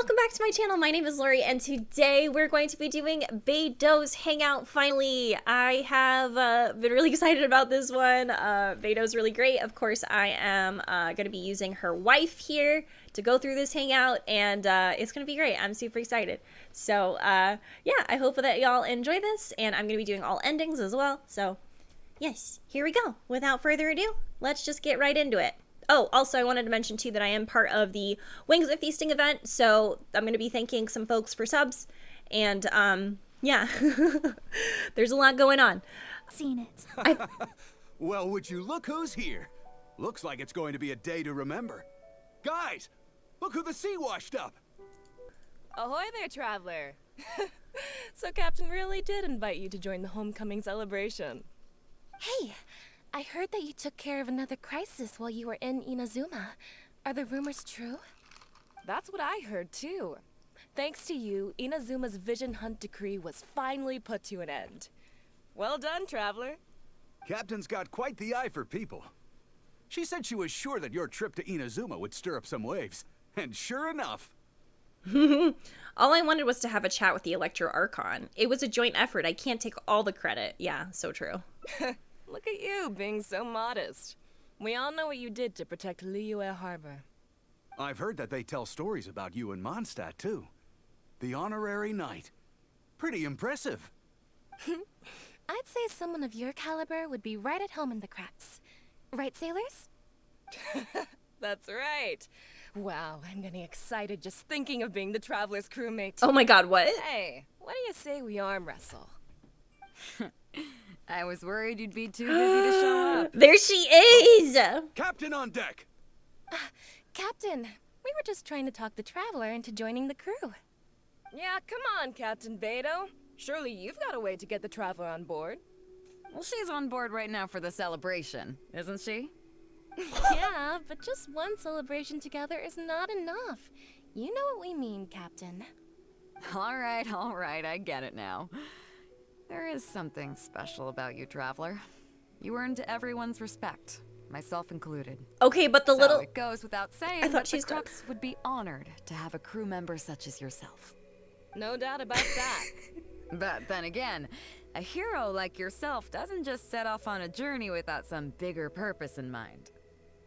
welcome back to my channel. My name is Lorie, and today we're going to be doing Beidou's Hangout finally. I have been really excited about this one. Beidou's really great. Of course, I am going to be using her wife here to go through this Hangout, and it's going to be great. I'm super excited. So, yeah, I hope that y'all enjoy this, and I'm going to be doing all endings as well. So, yes, here we go. Without further ado, let's just get right into it. Oh, also, I wanted to mention, too, that I am part of the Wings of Feasting event, so I'm going to be thanking some folks for subs, and, yeah, there's a lot going on. Seen it. Well, would you look who's here? Looks like it's going to be a day to remember. Guys, look who the sea washed up. Ahoy there, traveler. So Captain really did invite you to join the homecoming celebration. Hey, I heard that you took care of another crisis while you were in Inazuma. Are the rumors true? That's what I heard, too. Thanks to you, Inazuma's Vision Hunt decree was finally put to an end. Well done, traveler. Captain's got quite the eye for people. She said she was sure that your trip to Inazuma would stir up some waves. And sure enough. All I wanted was to have a chat with the Electro Archon. It was a joint effort. I can't take all the credit. Yeah, so true. Look at you, being so modest. We all know what you did to protect Liyue Harbor. I've heard that they tell stories about you in Mondstadt, too. The honorary knight. Pretty impressive. I'd say someone of your caliber would be right at home in the cracks. Right, sailors? That's right. Wow, I'm getting excited just thinking of being the traveler's crewmate. Oh my god, what? Hey, what do you say we arm wrestle? I was worried you'd be too busy to show up. There she is! Captain on deck! Captain, we were just trying to talk the traveler into joining the crew. Yeah, come on, Captain Beidou. Surely you've got a way to get the traveler on board. Well, she's on board right now for the celebration, isn't she? Yeah, but just one celebration together is not enough. You know what we mean, Captain. All right, I get it now. There is something special about you, traveler. You earned everyone's respect, myself included. Okay, but the So little... it goes without saying I thought that the she's done. Crux would be honored to have a crew member such as yourself. No doubt about that. But then again, a hero like yourself doesn't just set off on a journey without some bigger purpose in mind.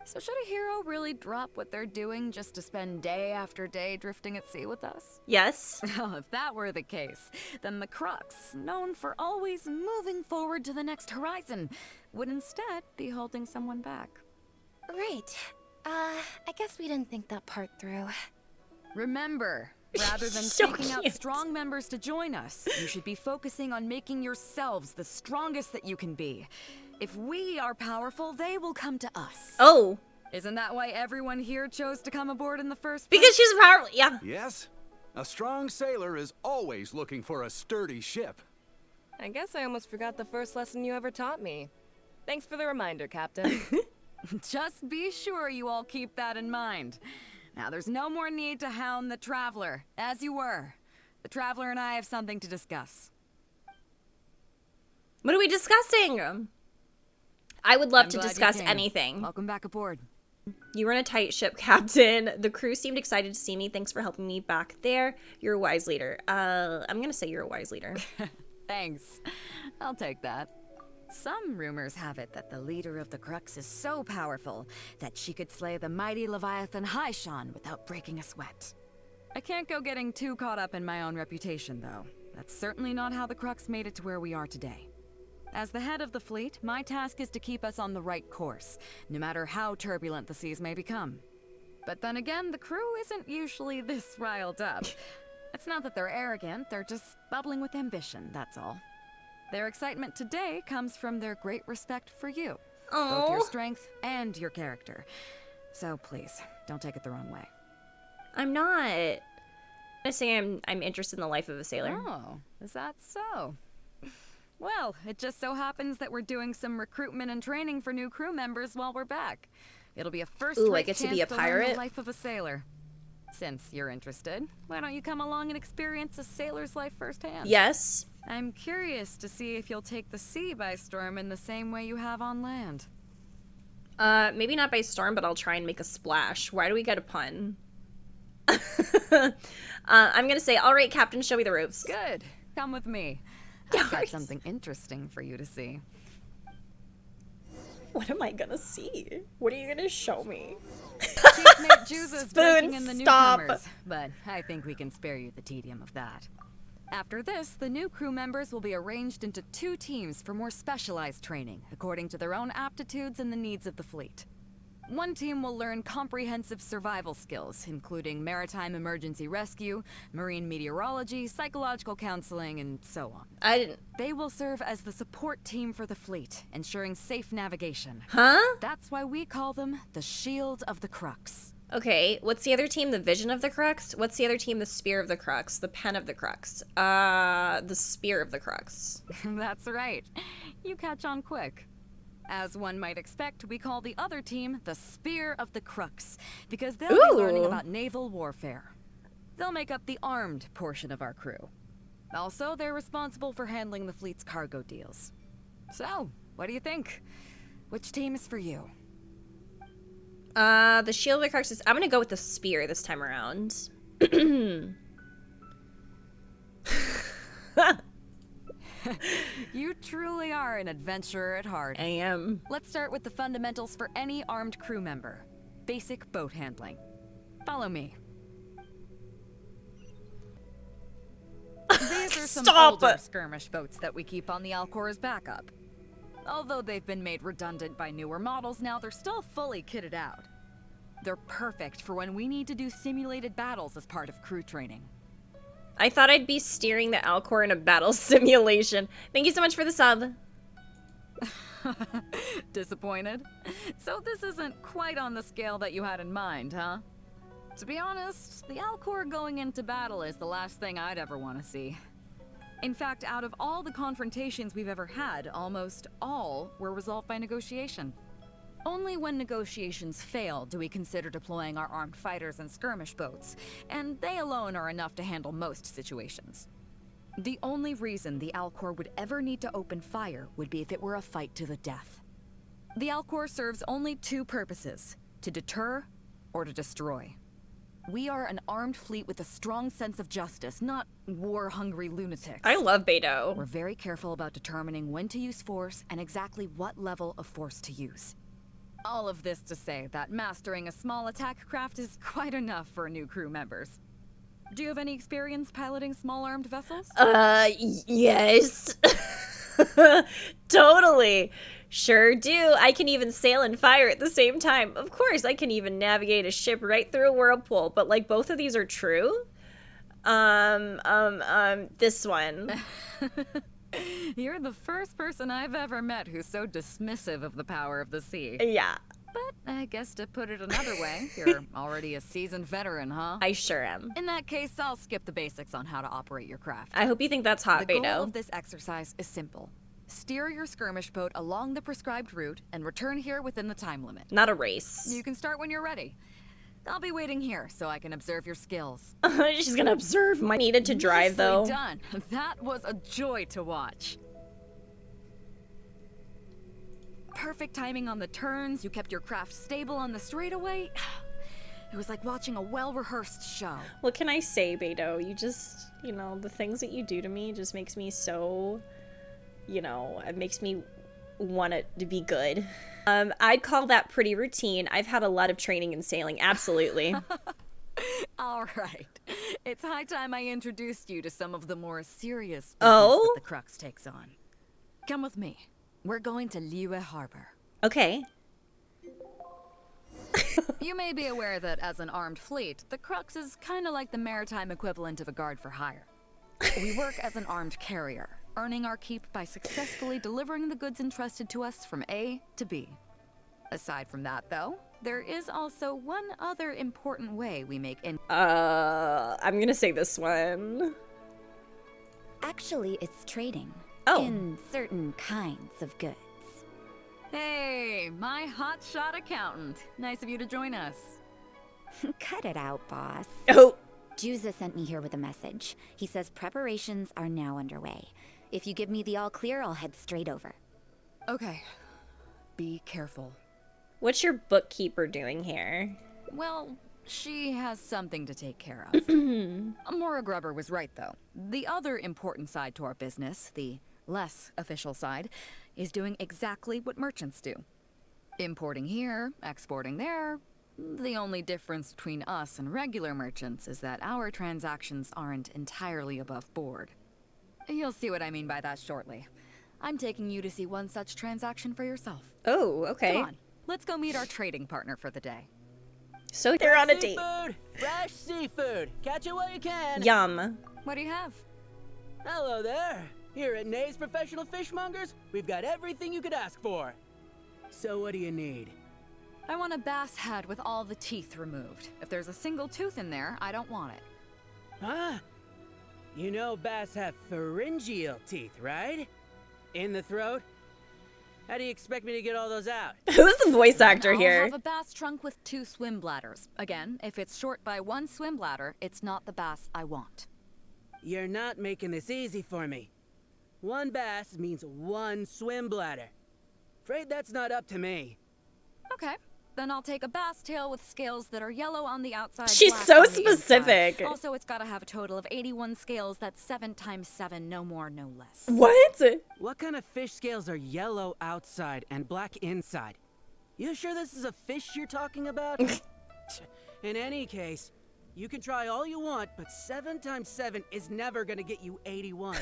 So should a hero really drop what they're doing just to spend day after day drifting at sea with us? Yes? Well, if that were the case, then the Crux, known for always moving forward to the next horizon, would instead be holding someone back. Right. I guess we didn't think that part through. Remember, rather than So seeking out cute. strong members to join us, you should be focusing on making yourselves the strongest that you can be. If we are powerful, they will come to us. Oh. Isn't that why everyone here chose to come aboard in the first place? Because she's powerful. Yeah. Yes? A strong sailor is always looking for a sturdy ship. I guess I almost forgot the first lesson you ever taught me. Thanks for the reminder, Captain. Just be sure you all keep that in mind. Now, there's no more need to hound the Traveler, as you were. The Traveler and I have something to discuss. What are we discussing? I would love I'm to glad you discuss came. anything. Welcome back aboard. You were in a tight ship, Captain. The crew seemed excited to see me. Thanks for helping me back there. You're a wise leader. I'm gonna say you're a wise leader. Thanks. I'll take that. Some rumors have it that the leader of the Crux is so powerful that she could slay the mighty Leviathan Haishan without breaking a sweat. I can't go getting too caught up in my own reputation, though. That's certainly not how the Crux made it to where we are today. As the head of the fleet, my task is to keep us on the right course, no matter how turbulent the seas may become. But then again, the crew isn't usually this riled up. It's not that they're arrogant, they're just bubbling with ambition, that's all. Their excitement today comes from their great respect for you, both your Oh, strength and your character. So please, don't take it the wrong way. I'm not. I'm gonna say I'm interested in the life of a sailor. Oh, is that so? Well, it just so happens that we're doing some recruitment and training for new crew members while we're back. It'll be a first-rate Ooh, I get to be a chance learn pirate? the life of a sailor. Since you're interested, why don't you come along and experience a sailor's life firsthand? Yes. I'm curious to see if you'll take the sea by storm in the same way you have on land. Maybe not by storm, but I'll try and make a splash. Why do we get a pun? I'm gonna say, all right, Captain, show me the ropes. Good. Come with me. Yeah, I've got right. something interesting for you to see. What am I gonna see? What are you gonna show me? Chief Mate Juza's Spoon, breaking in the stop. newcomers, but I think we can spare you the tedium of that. After this, the new crew members will be arranged into 2 teams for more specialized training, according to their own aptitudes and the needs of the fleet. One team will learn comprehensive survival skills, including maritime emergency rescue, marine meteorology, psychological counseling, and so on. I didn't. They will serve as the support team for the fleet, ensuring safe navigation. Huh? That's why we call them the Shield of the Crux. Okay, what's the other team? The Vision of the Crux? What's the other team? The Spear of the Crux? The Pen of the Crux? The Spear of the Crux. That's right. You catch on quick. As one might expect, we call the other team the Spear of the Crux, because they'll be learning about naval warfare. They'll make up the armed portion of our crew. Also, they're responsible for handling the fleet's cargo deals. So, what do you think? Which team is for you? The Shield of the Crux is... I'm gonna go with the Spear this time around. You truly are an adventurer at heart. I am. Let's start with the fundamentals for any armed crew member. Basic boat handling. Follow me. These are some Stop! older skirmish boats that we keep on the Alcor as backup. Although they've been made redundant by newer models now, they're still fully kitted out. They're perfect for when we need to do simulated battles as part of crew training. I thought I'd be steering the Alcor in a battle simulation. Thank you so much for the sub. Disappointed? So this isn't quite on the scale that you had in mind, huh? To be honest, the Alcor going into battle is the last thing I'd ever want to see. In fact, out of all the confrontations we've ever had, almost all were resolved by negotiation. Only when negotiations fail do we consider deploying our armed fighters and skirmish boats, and they alone are enough to handle most situations. The only reason the Alcor would ever need to open fire would be if it were a fight to the death. The Alcor serves only 2 purposes: to deter or to destroy. We are an armed fleet with a strong sense of justice, not war-hungry lunatics. I love Beidou. We're very careful about determining when to use force and exactly what level of force to use. All of this to say that mastering a small attack craft is quite enough for new crew members. Do you have any experience piloting small armed vessels? Yes. Totally. Sure do. I can even sail and fire at the same time. Of course, I can even navigate a ship right through a whirlpool, but like both of these are true. This one. You're the first person I've ever met who's so dismissive of the power of the sea. Yeah, But I guess to put it another way, you're already a seasoned veteran, huh? I sure am. In that case, I'll skip the basics on how to operate your craft. I hope you think that's hot, The goal Beidou. of this exercise is simple. Steer your skirmish boat along the prescribed route and return here within the time limit. Not a race. You can start when you're ready. I'll be waiting here so I can observe your skills. She's gonna observe my needed to drive, though. Nicely done. That was a joy to watch. Perfect timing on the turns. You kept your craft stable on the straightaway. It was like watching a well-rehearsed show. What can I say, Beidou? You just, the things that you do to me just makes me so, it makes me want it to be good. I'd call that pretty routine. I've had a lot of training in sailing, absolutely. All right. It's high time I introduced you to some of the more serious business Oh? that the Crux takes on. Come with me. We're going to Liyue Harbor. Okay. You may be aware that as an armed fleet, the Crux is kind of like the maritime equivalent of a guard for hire. We work as an armed carrier, earning our keep by successfully delivering the goods entrusted to us from A to B. Aside from that, though, there is also one other important way we make I'm gonna say this one. Actually, it's trading. Oh. In certain kinds of goods. Hey, my hotshot accountant. Nice of you to join us. Cut it out, boss. Oh, Juza sent me here with a message. He says preparations are now underway. If you give me the all clear, I'll head straight over. Okay. Be careful. what's your bookkeeper doing here? Well, She has something to take care of. Mora Grubber was right, though. The other important side to our business, the less official side, is doing exactly what merchants do. Importing here, exporting there. The only difference between us and regular merchants is that our transactions aren't entirely above board. You'll see what I mean by that shortly. I'm taking you to see one such transaction for yourself. Oh, okay. Come on, let's go meet our trading partner for the day. So they're on a date. Seafood! Fresh seafood! Catch it while you can! Yum. What do you have? Hello there! Here at Nay's Professional Fishmongers, we've got everything you could ask for. So what do you need? I want a bass head with all the teeth removed. If there's a single tooth in there, I don't want it. Huh? You know bass have pharyngeal teeth, right? In the throat? How do you expect me to get all those out? Who's the voice actor I'll here? have a bass trunk with 2 swim bladders. Again, if it's short by 1 swim bladder, it's not the bass I want. You're not making this easy for me. 1 bass means 1 swim bladder. Afraid that's not up to me. Okay, then I'll take a bass tail with scales that are yellow on the outside. She's black so on the inside. specific. Also, it's gotta have a total of 81 scales. That's 7 times 7, no more, no less. What? What kind of fish scales are yellow outside and black inside? You sure this is a fish you're talking about? In any case, you can try all you want, but 7 times 7 is never gonna get you 81.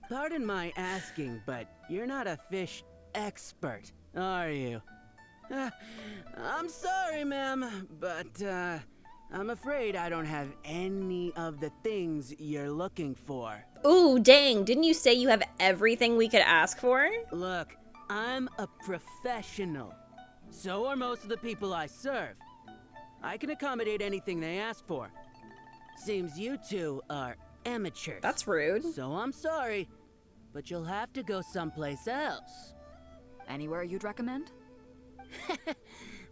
Pardon my asking, but you're not a fish expert, are you? I'm sorry, ma'am, but I'm afraid I don't have any of the things you're looking for. Ooh, dang. Didn't you say you have everything we could ask for? Look, I'm a professional. So are most of the people I serve. I can accommodate anything they ask for. Seems you two are amateurs. That's rude. So I'm sorry, but you'll have to go someplace else. Anywhere you'd recommend?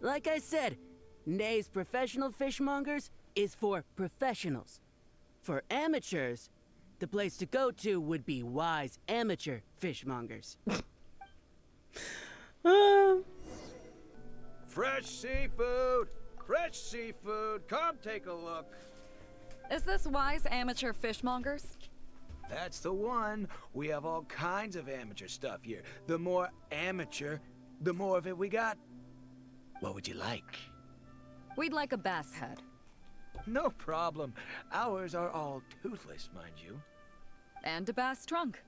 Like I said, Nay's Professional Fishmongers is for professionals. For amateurs, the place to go to would be Wise Amateur Fishmongers. Fresh seafood! Fresh seafood! Come take a look. Is this Wise Amateur Fishmongers? That's the one. We have all kinds of amateur stuff here. The more amateur, the more of it we got. What would you like? We'd like a bass head. No problem. Ours are all toothless, mind you. And a bass trunk.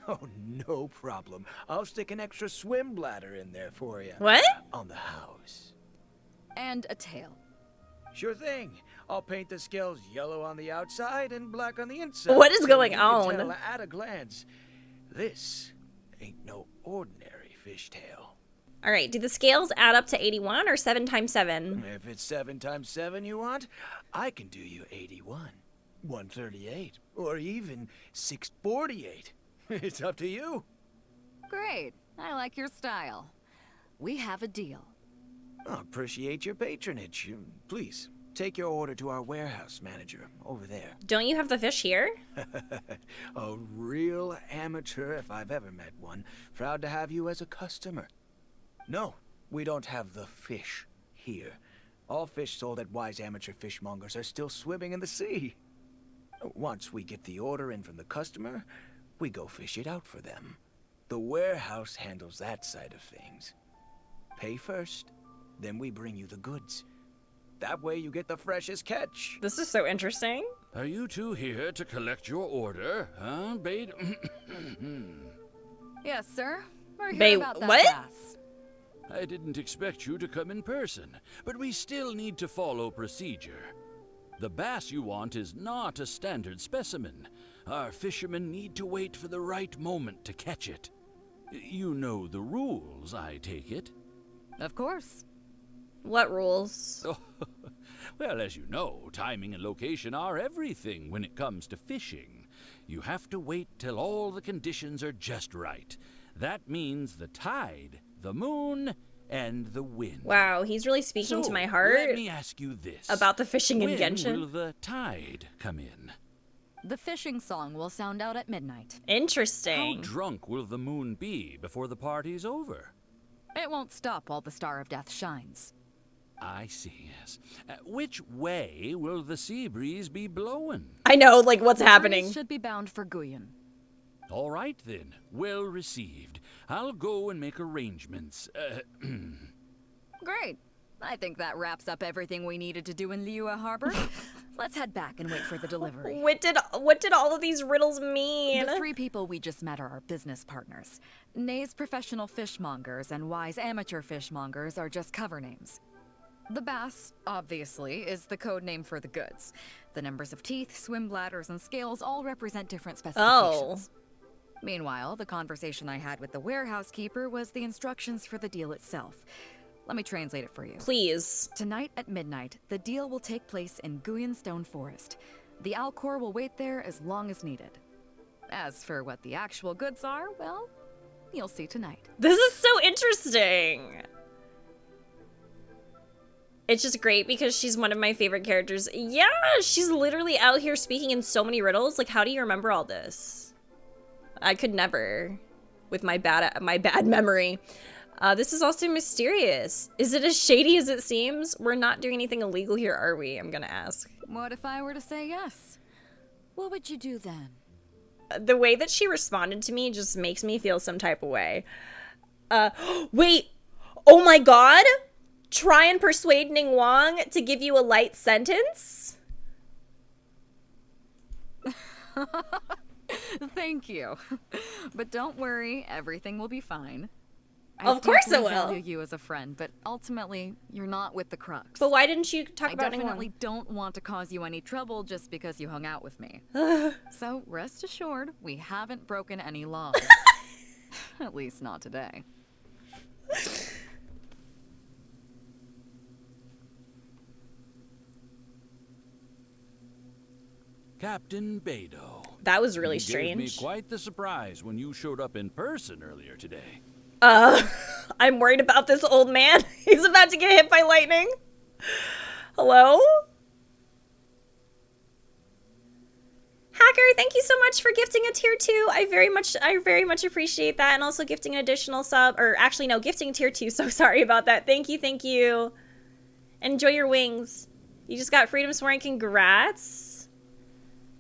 Oh, no problem. I'll stick an extra swim bladder in there for you. What? On the house. And a tail. Sure thing. I'll paint the scales yellow on the outside and black on the inside. What is so going you can on? tell at a glance, this ain't no ordinary fishtail. All right, do the scales add up to 81 or 7 times 7? If it's 7 times 7 you want, I can do you 81, 138, or even 648. It's up to you. Great. I like your style. We have a deal. I appreciate your patronage. Please, take your order to our warehouse manager over there. Don't you have the fish here? A real amateur if I've ever met one. Proud to have you as a customer. No, we don't have the fish here. All fish sold at Wise Amateur Fishmongers are still swimming in the sea. Once we get the order in from the customer, we go fish it out for them. The warehouse handles that side of things. Pay first, then we bring you the goods. That way you get the freshest catch. This is so interesting. Are you two here to collect your order, huh, Beidou? Yes, sir. We're here Bay- about that what? bass. I didn't expect you to come in person, but we still need to follow procedure. The bass you want is not a standard specimen. Our fishermen need to wait for the right moment to catch it. You know the rules, I take it? Of course. What rules? Well, as you know, timing and location are everything when it comes to fishing. You have to wait till all the conditions are just right. That means the tide, the moon, and the wind. Wow, he's really speaking to So, my heart let me ask you this. about the fishing in When Genshin. will the tide come in? The fishing song will sound out at midnight. How Interesting. drunk will the moon be before the party's over? It won't stop while the Star of Death shines. I see, yes. Which way will the sea breeze be blowing? I know, like, what's Breeze happening? should be bound for Guyan. All right, then. Well received. I'll go and make arrangements. Great. I think that wraps up everything we needed to do in Liyue Harbor. Let's head back and wait for the delivery. What did all of these riddles mean? The 3 people we just met are our business partners. Nay's professional fishmongers and Y's amateur fishmongers are just cover names. The bass, obviously, is the code name for the goods. The numbers of teeth, swim bladders, and scales all represent different specifications. Meanwhile, the conversation I had with the warehouse keeper was the instructions for the deal itself. Let me translate it for you. Please. Tonight at midnight, the deal will take place in Guyan Stone Forest. The Alcor will wait there as long as needed. As for what the actual goods are, well, you'll see tonight. This is so interesting. It's just great because she's one of my favorite characters. Yeah, she's literally out here speaking in so many riddles. Like, how do you remember all this? I could never, with my bad memory. This is also mysterious. Is it as shady as it seems? We're not doing anything illegal here, are we? I'm gonna ask. What if I were to say yes? What would you do then? The way that she responded to me just makes me feel some type of way. Wait. Oh my god. Try and persuade Ning Wang to give you a light sentence? Thank you. But don't worry, everything will be fine. Of course it will. I value you as a friend, but ultimately, you're not with the Crux. But why didn't you talk about Ning Wang? I definitely don't want to cause you any trouble just because you hung out with me. So rest assured, we haven't broken any laws. At least not today. Captain Beidou. That was really You strange. gave me quite the surprise when you showed up in person earlier today. I'm worried about this old man. He's about to get hit by lightning. Hello? Hacker, thank you so much for gifting a tier 2. I very much appreciate that, and also gifting an additional sub, or actually no, gifting a tier 2. So sorry about that. Thank you. Enjoy your wings. You just got Freedom Sworn. Congrats.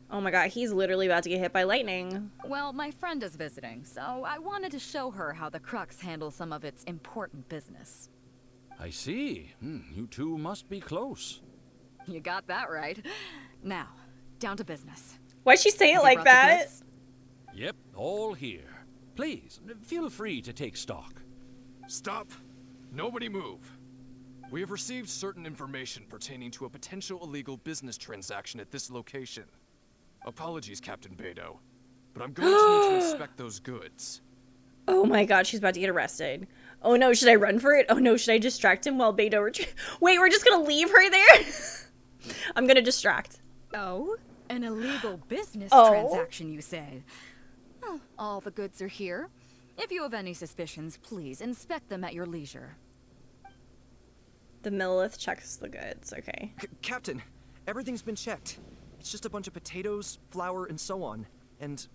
Oh my god, he's literally about to get hit by lightning. Well, my friend is visiting, so I wanted to show her how the Crux handles some of its important business. I see. You two must be close. You got that right. Now, down to business. Why'd she say it Have you like brought the that? goods? Yep, all here. Please, feel free to take stock. Stop! Nobody move! We have received certain information pertaining to a potential illegal business transaction at this location. Apologies, Captain Beidou, but I'm going to need to inspect those goods. Oh my god, she's about to get arrested. Oh no, should I run for it? Oh no, should I distract him while Beidou Wait, we're just gonna leave her there? I'm gonna distract. Oh? An illegal business Oh. transaction, you say? Well, all the goods are here. If you have any suspicions, please inspect them at your leisure. The Millith checks the goods, okay. Captain, everything's been checked. It's just a bunch of potatoes, flour, and so on. And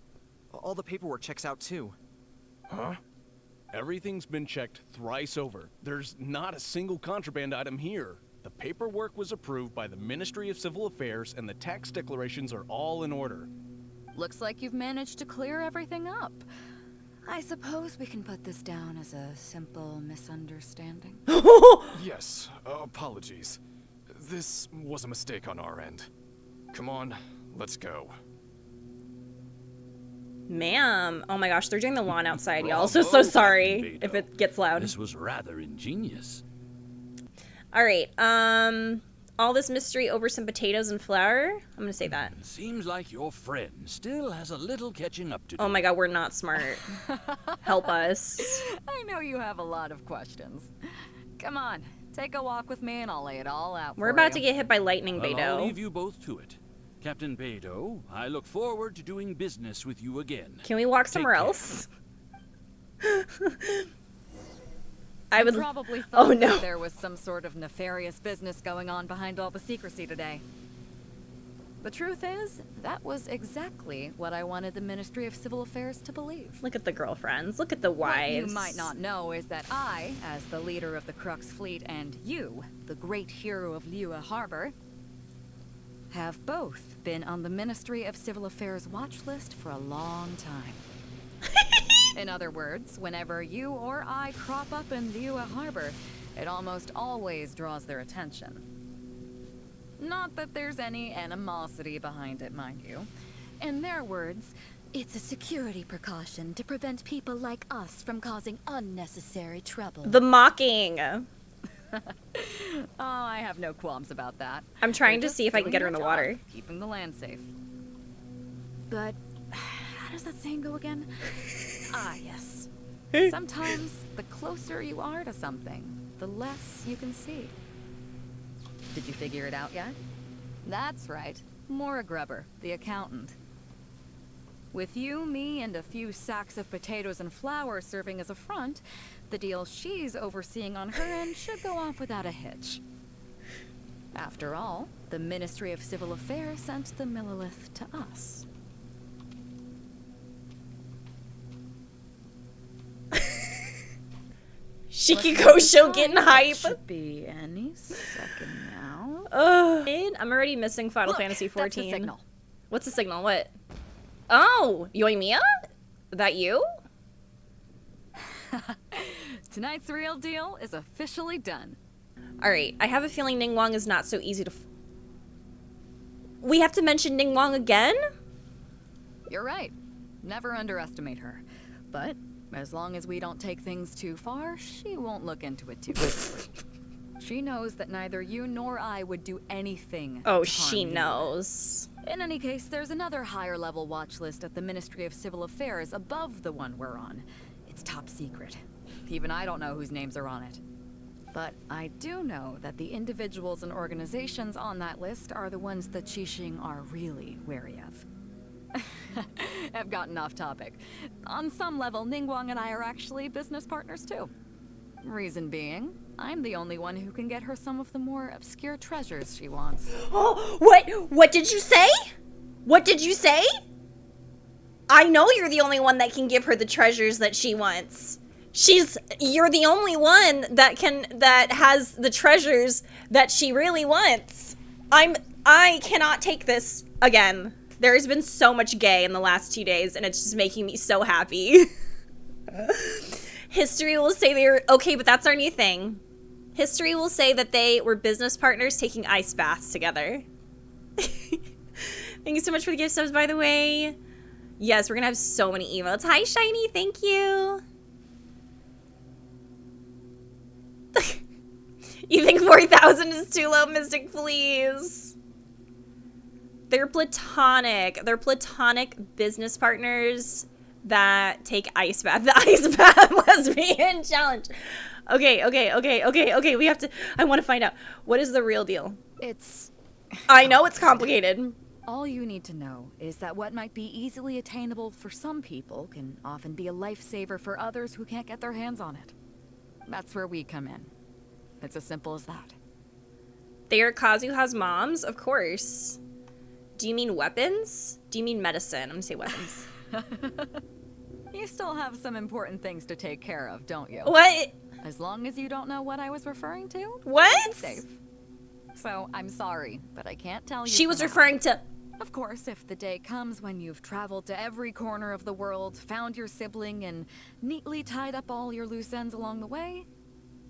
all the paperwork checks out too. Huh? Everything's been checked thrice over. There's not a single contraband item here. The paperwork was approved by the Ministry of Civil Affairs and the tax declarations are all in order. Looks like you've managed to clear everything up. I suppose we can put this down as a simple misunderstanding. Yes, apologies. This was a mistake on our end. Come on, let's go. Ma'am. Oh my gosh, they're doing the lawn outside, y'all. Bravo, So sorry Captain if Beidou. it gets loud. This was rather ingenious. Alright, all this mystery over some potatoes and flour? I'm gonna say that. Seems like your friend still has a little catching up to do. Oh my god, we're not smart. Help us. I know you have a lot of questions. Come on, take a walk with me and I'll lay it all out We're for about to you. get hit by lightning, Well, I'll Beidou. leave you both to it. Captain Beidou, I look forward to doing business with you again. Can we walk somewhere care. else? I would Probably thought Oh no. that there was some sort of nefarious business going on behind all the secrecy today. The truth is, that was exactly what I wanted the Ministry of Civil Affairs to believe. Look at the girlfriends. Look at the wives. What you might not know is that I, as the leader of the Crux Fleet, and you, the great hero of Liyue Harbor, have both been on the Ministry of Civil Affairs watch list for a long time. In other words, whenever you or I crop up in Liyue Harbor, it almost always draws their attention. Not that there's any animosity behind it, mind you. In their words, it's a security precaution to prevent people like us from causing unnecessary trouble. The mocking. Oh, I have no qualms about that. I'm trying They're to see if I can doing get her in their the job, water. keeping the land safe. But how does that saying go again? Ah, yes. Sometimes the closer you are to something, the less you can see. Did you figure it out yet? That's right. Mora Grubber, the accountant. With you, me, and a few sacks of potatoes and flour serving as a front, the deal she's overseeing on her end should go off without a hitch. After all, the Ministry of Civil Affairs sent the Millilith to us. Shikiko show getting hype. Should be any second now. I'm already missing Final Look, Fantasy XIV. that's the signal. What's the signal? What? Oh, Yoimiya? That you? Tonight's real deal is officially done. Alright, I have a feeling Ningguang is not so easy to we have to mention Ningguang again? You're right. Never underestimate her. But as long as we don't take things too far, she won't look into it too deeply. She knows that neither you nor I would do anything. Oh, to harm she you. knows. In any case, there's another higher level watch list at the Ministry of Civil Affairs above the one we're on. It's top secret. Even I don't know whose names are on it. But I do know that the individuals and organizations on that list are the ones that Qixing are really wary of. I've gotten off topic. On some level, Ningguang and I are actually business partners too. Reason being, I'm the only one who can get her some of the more obscure treasures she wants. Oh, what? What did you say? What did you say? I know you're the only one that can give her the treasures that she wants. You're the only one that has the treasures that she really wants. I cannot take this again. There's been so much gay in the last 2 days, and it's just making me so happy. History will say they were okay, but that's our new thing. History will say that they were business partners taking ice baths together. Thank you so much for the gift subs, by the way. Yes, we're gonna have so many emotes. Hi, Shiny, thank you. You think 4,000 is too low, Mystic, please? They're platonic. They're platonic business partners that take ice bath. The ice bath lesbian challenge. Okay. We have to. I want to find out. What is the real deal? I know it's complicated. All you need to know is that what might be easily attainable for some people can often be a lifesaver for others who can't get their hands on it. That's where we come in. It's as simple as that. They are Kazuha's moms? Of course. Do you mean weapons? Do you mean medicine? I'm gonna say weapons. You still have some important things to take care of, don't you? What? As long as you don't know what I was referring to. What? It's safe. So, I'm sorry, but I can't tell you. She was referring to... Of course, if the day comes when you've traveled to every corner of the world, found your sibling, and neatly tied up all your loose ends along the way,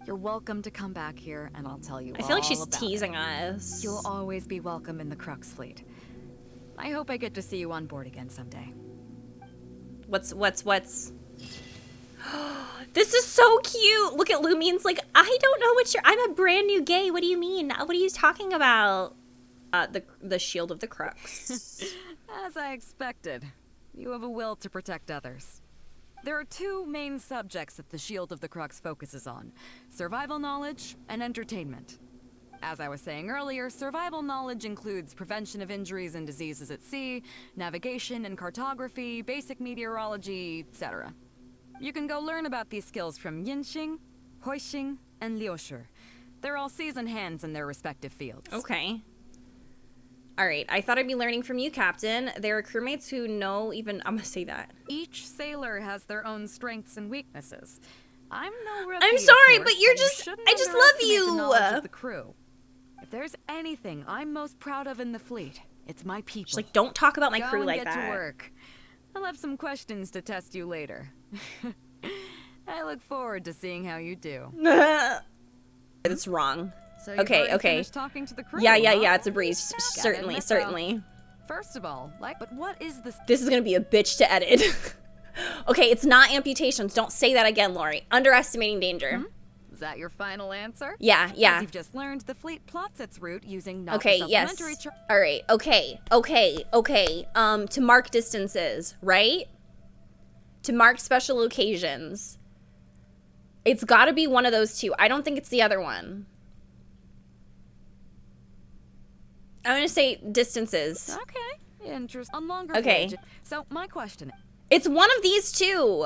you're welcome to come back here, and I'll tell you all I feel like she's about teasing it. us. You'll always be welcome in the Crux Fleet. I hope I get to see you on board again someday. What's... This is so cute. Look at Lumine's like, I don't know what I'm a brand new gay. What do you mean? What are you talking about? The shield of the Crux. As I expected, you have a will to protect others. There are two main subjects that the Shield of the Crux focuses on: survival knowledge and entertainment. As I was saying earlier, survival knowledge includes prevention of injuries and diseases at sea, navigation and cartography, basic meteorology, etc. You can go learn about these skills from Yinxing, Huixing, and Liushi. They're all seasoned hands in their respective fields. Okay. All right, I thought I'd be learning from you, Captain. There are crewmates who know even... I'm gonna say that. Each sailor has their own strengths and weaknesses. I'm no rookie, I'm sorry, of course, but you're you just... shouldn't I just love underestimate you. the knowledge of the crew. If there's anything I'm most proud of in the fleet, it's my people. She's like, don't talk about my crew and like get that. to work. I'll have some questions to test you later. I look forward to seeing how you do. It's wrong. So you've Okay, already okay. finished talking to the crew, Yeah, huh? it's a breeze. Gotta Certainly, admit, though, certainly. First of all, but what is this? This is gonna be a bitch to edit. Okay, it's not amputations. Don't say that again, Lorie. Underestimating danger. Is that your final answer? Yeah. As you've just learned, the fleet plots its route using not Okay, the yes. supplementary All right, okay. To mark distances, right? To mark special occasions. It's gotta be one of those two. I don't think it's the other one. I'm gonna say distances. Okay, interesting. On longer Okay. voyages. So my question. It's one of these two.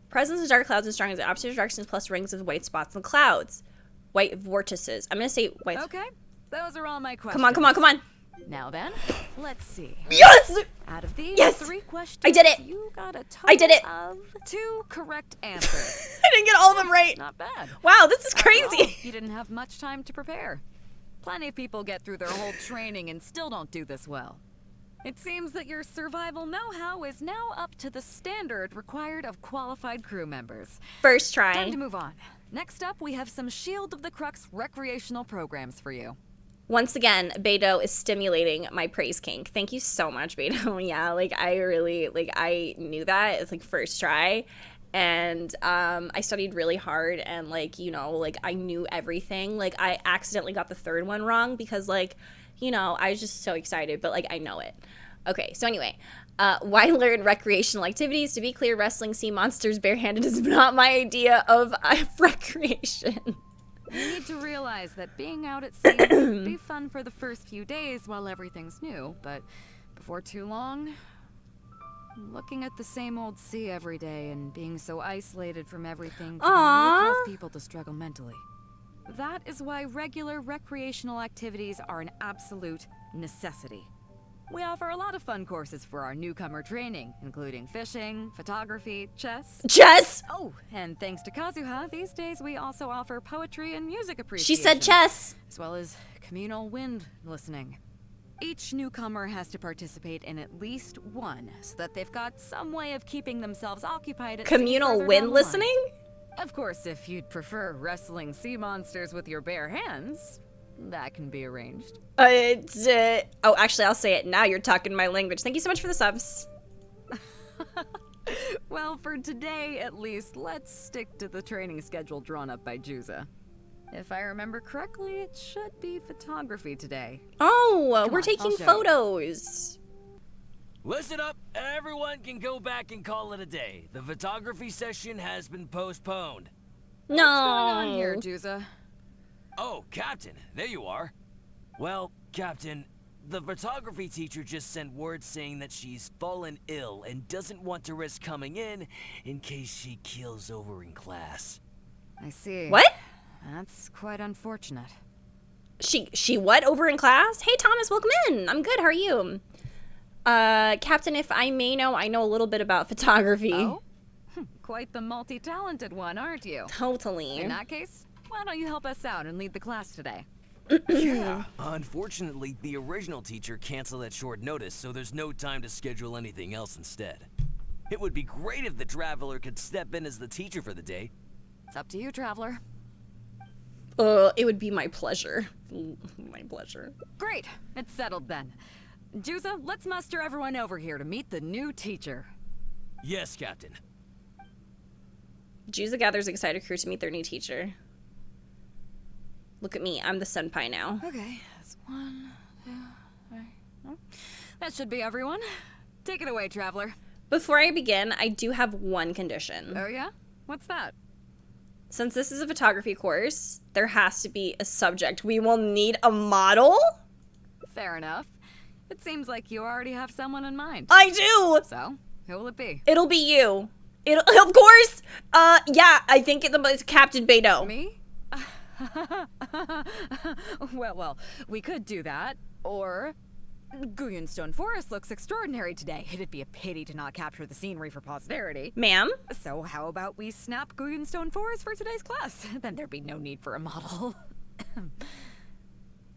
Presence of dark clouds and strong as opposite directions plus rings of white spots in the clouds. White vortices. I'm gonna say white. Okay, those are all my questions. Come on. Now then, let's see. Yes! Out of these Yes! 3 questions, I did it! You got a total I did it! of 2 correct answers. I didn't get all of them right. Not bad. Wow, this is After all, crazy. you didn't have much time to prepare. Plenty of people get through their whole training and still don't do this well. It seems that your survival know-how is now up to the standard required of qualified crew members. First try. Time to move on. Next up, we have some Shield of the Crux recreational programs for you. Once again, Beidou is stimulating my praise kink. Thank you so much, Beidou. Yeah, I knew that. It's first try. And I studied really hard and I knew everything. I accidentally got the third one wrong because I was just so excited, but I know it. Okay, so anyway, why learn recreational activities? To be clear, wrestling sea monsters barehanded is not my idea of recreation. You need to realize that being out at sea can be fun for the first few days while everything's new, but before too long, looking at the same old sea every day and being so isolated from everything can really cause people to struggle mentally. That is why regular recreational activities are an absolute necessity. We offer a lot of fun courses for our newcomer training, including fishing, photography, chess. Chess! Oh, and thanks to Kazuha, these days we also offer poetry and music appreciation. She said chess! As well as communal wind listening. Each newcomer has to participate in at least one, so that they've got some way of keeping themselves occupied at sea Communal further wind down the line. listening? Of course, if you'd prefer wrestling sea monsters with your bare hands, that can be arranged. Oh, actually, I'll say it now. You're talking my language. Thank you so much for the subs. Well, for today, at least, let's stick to the training schedule drawn up by Juza. If I remember correctly, it should be photography today. Oh, Come we're on, taking I'll show you. photos. Listen up, everyone can go back and call it a day. The photography session has been postponed. No. What's going on here, Juza? Oh, Captain, there you are. Well, Captain, the photography teacher just sent word saying that she's fallen ill and doesn't want to risk coming in case she keels over in class. I see. What? That's quite unfortunate. She what? Over in class? Hey, Thomas, welcome in. I'm good. How are you? Captain, if I may know, I know a little bit about photography. Oh? Quite the multi-talented one, aren't you? Totally. In that case, why don't you help us out and lead the class today? Yeah. Unfortunately, the original teacher canceled at short notice, so there's no time to schedule anything else instead. It would be great if the Traveler could step in as the teacher for the day. It's up to you, Traveler. It would be my pleasure. My pleasure. Great. It's settled then. Juza, let's muster everyone over here to meet the new teacher. Yes, Captain. Juza gathers excited crew to meet their new teacher. Look at me. I'm the senpai now. Okay, that's 1, 2, 3. Oh, that should be everyone. Take it away, Traveler. Before I begin, I do have one condition. Oh yeah? What's that? Since this is a photography course, there has to be a subject. We will need a model? Fair enough. It seems like you already have someone in mind. I do! So, who will it be? It'll be you. Of course! Yeah, I think it's Captain Beidou. Me? well, we could do that. Or Guyunstone Forest looks extraordinary today. It'd be a pity to not capture the scenery for posterity. Ma'am? So how about we snap Guyunstone Forest for today's class? Then there'd be no need for a model.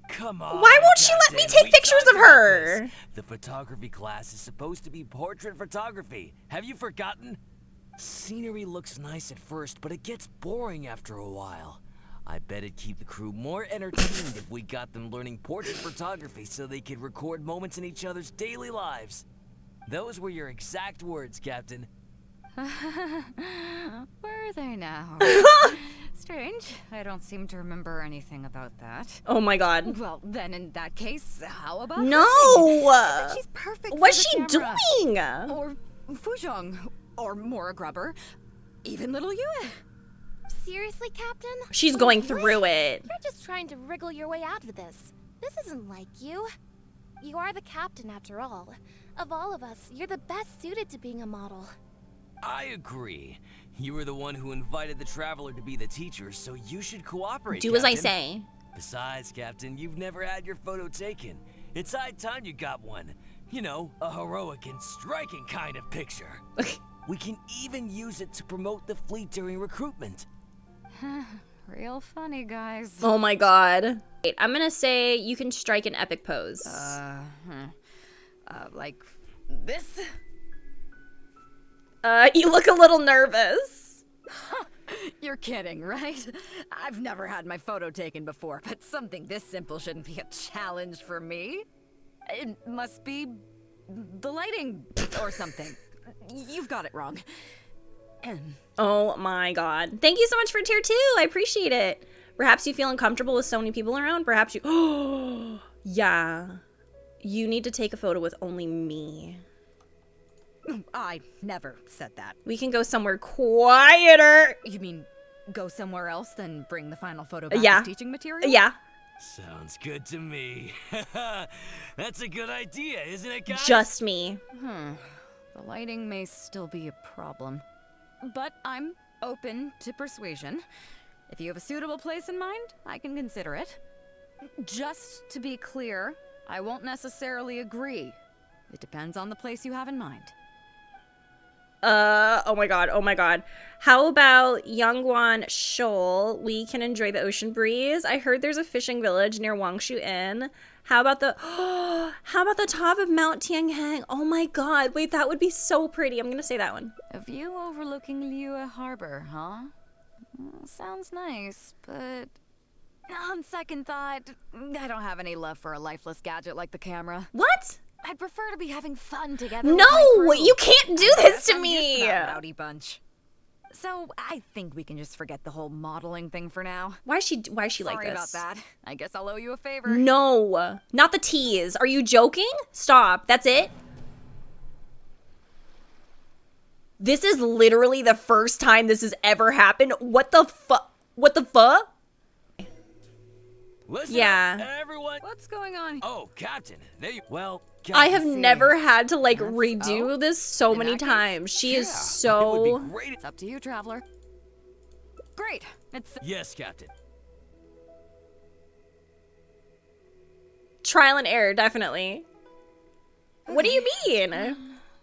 Come on. Why won't she let me Captain, take we pictures talked of about her? this. The photography class is supposed to be portrait photography. Have you forgotten? Scenery looks nice at first, but it gets boring after a while. I bet it'd keep the crew more entertained if we got them learning portrait photography so they could record moments in each other's daily lives. Those were your exact words, Captain. Were they now? Strange. I don't seem to remember anything about that. Oh my god. Well, then in that case, how about No! I bet she's perfect What's for she the camera. doing? Or Fuzhong. Or Mora Grubber. Even little Yue. Seriously, Captain? She's going through it. You're just trying to wriggle your way out of this. This isn't like you. You are the captain, after all. Of all of us, you're the best suited to being a model. I agree. You were the one who invited the traveler to be the teacher, so you should cooperate, Do as I Captain. say. Besides, Captain, you've never had your photo taken. It's high time you got one. You know, a heroic and striking kind of picture. We can even use it to promote the fleet during recruitment. Real funny, guys. Oh my god. Wait, I'm gonna say you can strike an epic pose. Like this? You look a little nervous. You're kidding, right? I've never had my photo taken before, but something this simple shouldn't be a challenge for me. It must be the lighting or something. You've got it wrong. Oh my god. Thank you so much for tier 2. I appreciate it. Perhaps you feel uncomfortable with so many people around. Perhaps you... Oh, yeah. You need to take a photo with only me. I never said that. We can go somewhere quieter. You mean go somewhere else, then bring the final photo back Yeah. as teaching material? Yeah. Sounds good to me. That's a good idea, isn't it, guys? Just me. The lighting may still be a problem, but I'm open to persuasion. If you have a suitable place in mind, I can consider it. Just to be clear, I won't necessarily agree. It depends on the place you have in mind. Oh my god, oh my god. How about Yangguan Shoal? We can enjoy the ocean breeze. I heard there's a fishing village near Wangshu Inn. How about the top of Mount Tianheng? Oh my god, wait, that would be so pretty. I'm gonna say that one. A view overlooking Liyue Harbor, huh? Sounds nice, but on second thought, I don't have any love for a lifeless gadget like the camera. What? I'd prefer to be having fun together. with No, my crew. you can't do I this guess to I'm used me. that rowdy bunch. So I think we can just forget the whole modeling thing for now. Why is she like Sorry this? about that. I guess I'll owe you a favor. No, not the tease. Are you joking? Stop. That's it? This is literally the first time this has ever happened. What the fuck? What the fuck? Listen Yeah. up, everyone. What's going on? Oh, Captain. There you... Well, Captain. I have see. never had to like That's- redo oh, this so in many that case, times. She is It would so... be great. It's up to you, traveler. Great. It's Yes, Captain. Trial and error, definitely. What do you mean?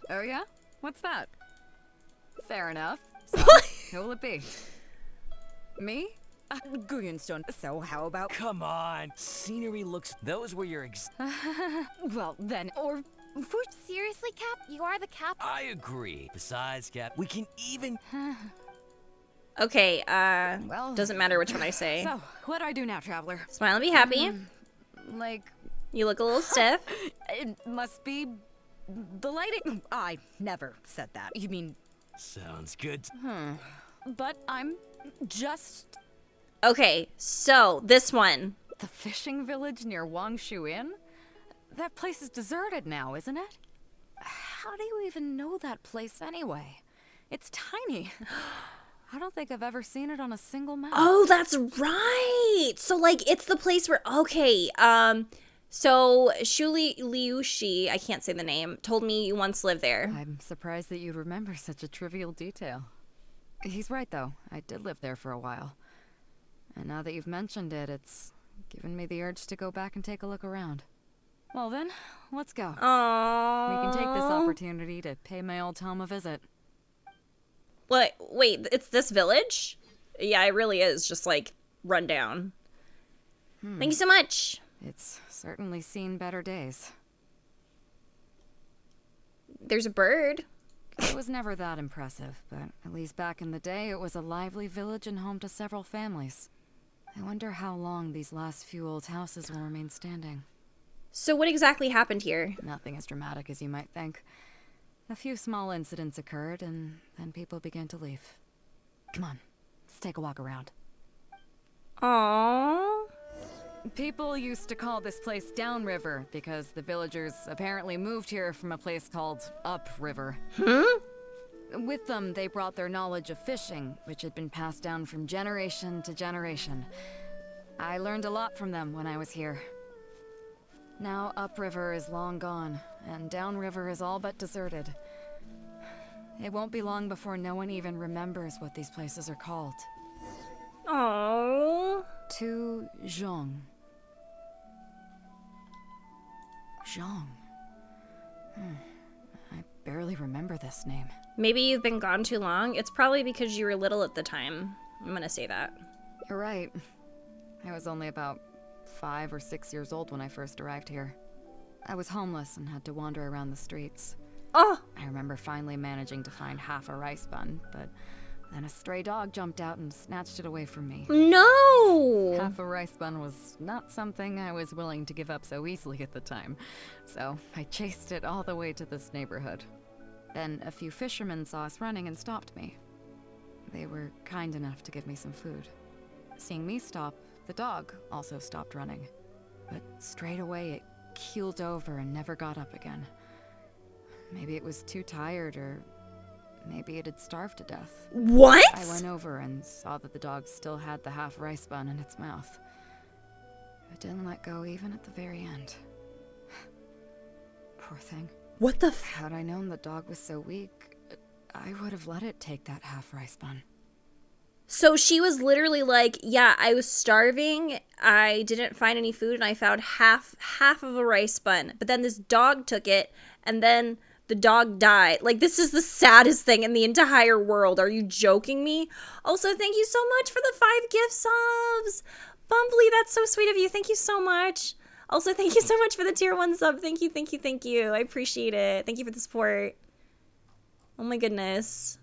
Oh yeah? What's that? Fair enough. So, who will it be? Me? Guyunstone. So how about... Come on. Scenery looks... Those were your Well, then... Or... Seriously, Cap? You are the captain? I agree. Besides, Cap, we can even... Okay, Well... doesn't matter which one I say. So, what do I do now, traveler? Smile and be happy. Like... You look a little stiff. It must be... the lighting... I never said that. You mean... Sounds good. But I'm just... Okay, so this one. The fishing village near Wangshu Inn? That place is deserted now, isn't it? How do you even know that place anyway? It's tiny. I don't think I've ever seen it on a single map. Oh, that's right. So like it's the place where okay, so Shuli Liushi, I can't say the name, told me you once lived there. I'm surprised that you remember such a trivial detail. He's right though. I did live there for a while. And now that you've mentioned it, it's given me the urge to go back and take a look around. Well then, let's go. Aww. We can take this opportunity to pay my old home a visit. What? Wait, it's this village? Yeah, it really is just like run down. Thank you so much. It's certainly seen better days. There's a bird. It was never that impressive, but at least back in the day, it was a lively village and home to several families. I wonder how long these last few old houses will remain standing. So what exactly happened here? Nothing as dramatic as you might think. A few small incidents occurred, and then people began to leave. Come on, let's take a walk around. Aww. People used to call this place Downriver because the villagers apparently moved here from a place called Upriver. With them, they brought their knowledge of fishing, which had been passed down from generation to generation. I learned a lot from them when I was here. Now Upriver is long gone, and Downriver is all but deserted. It won't be long before no one even remembers what these places are called. Aww. To Zhong. Zhong. I barely remember this name. Maybe you've been gone too long. It's probably because you were little at the time. I'm gonna say that. You're right. I was only about 5 or 6 years old when I first arrived here. I was homeless and had to wander around the streets. Oh! I remember finally managing to find half a rice bun, but then a stray dog jumped out and snatched it away from me. No! Half a rice bun was not something I was willing to give up so easily at the time, so I chased it all the way to this neighborhood. Then a few fishermen saw us running and stopped me. They were kind enough to give me some food. Seeing me stop, the dog also stopped running. But straight away it keeled over and never got up again. Maybe it was too tired, or maybe it had starved to death. What? I went over and saw that the dog still had the half rice bun in its mouth. It didn't let go even at the very end. Poor thing. What the Had I known the dog was so weak, I would have let it take that half rice bun. So she was literally like, yeah, I was starving, I didn't find any food, and I found half of a rice bun. But then this dog took it, and then the dog died. Like, this is the saddest thing in the entire world. Are you joking me? Also, thank you so much for the 5 gift subs. Bumbly, that's so sweet of you. Thank you so much. Also, thank you so much for the tier 1 sub. Thank you, thank you, thank you. I appreciate it. Thank you for the support. Oh my goodness.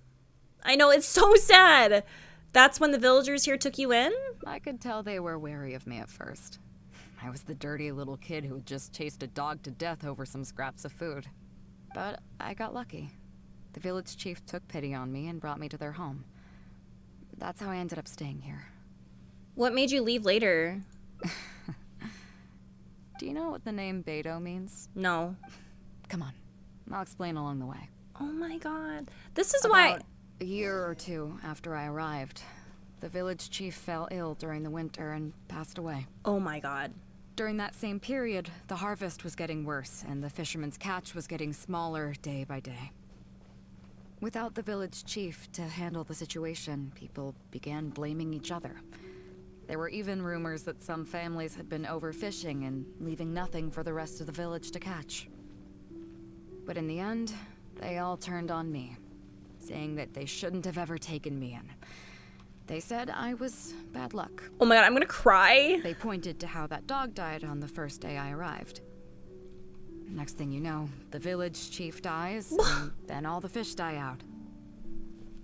I know, it's so sad. That's when the villagers here took you in? I could tell they were wary of me at first. I was the dirty little kid who had just chased a dog to death over some scraps of food. But I got lucky. The village chief took pity on me and brought me to their home. That's how I ended up staying here. What made you leave later? Do you know what the name Beidou means? No. Come on, I'll explain along the way. Oh my god. This is why... A year or two after I arrived, the village chief fell ill during the winter and passed away. Oh my god. During that same period, the harvest was getting worse and the fishermen's catch was getting smaller day by day. Without the village chief to handle the situation, people began blaming each other. There were even rumors that some families had been overfishing and leaving nothing for the rest of the village to catch. But in the end, they all turned on me, saying that they shouldn't have ever taken me in. They said I was bad luck. Oh my god, I'm gonna cry. They pointed to how that dog died on the first day I arrived. Next thing you know, the village chief dies, and then all the fish die out.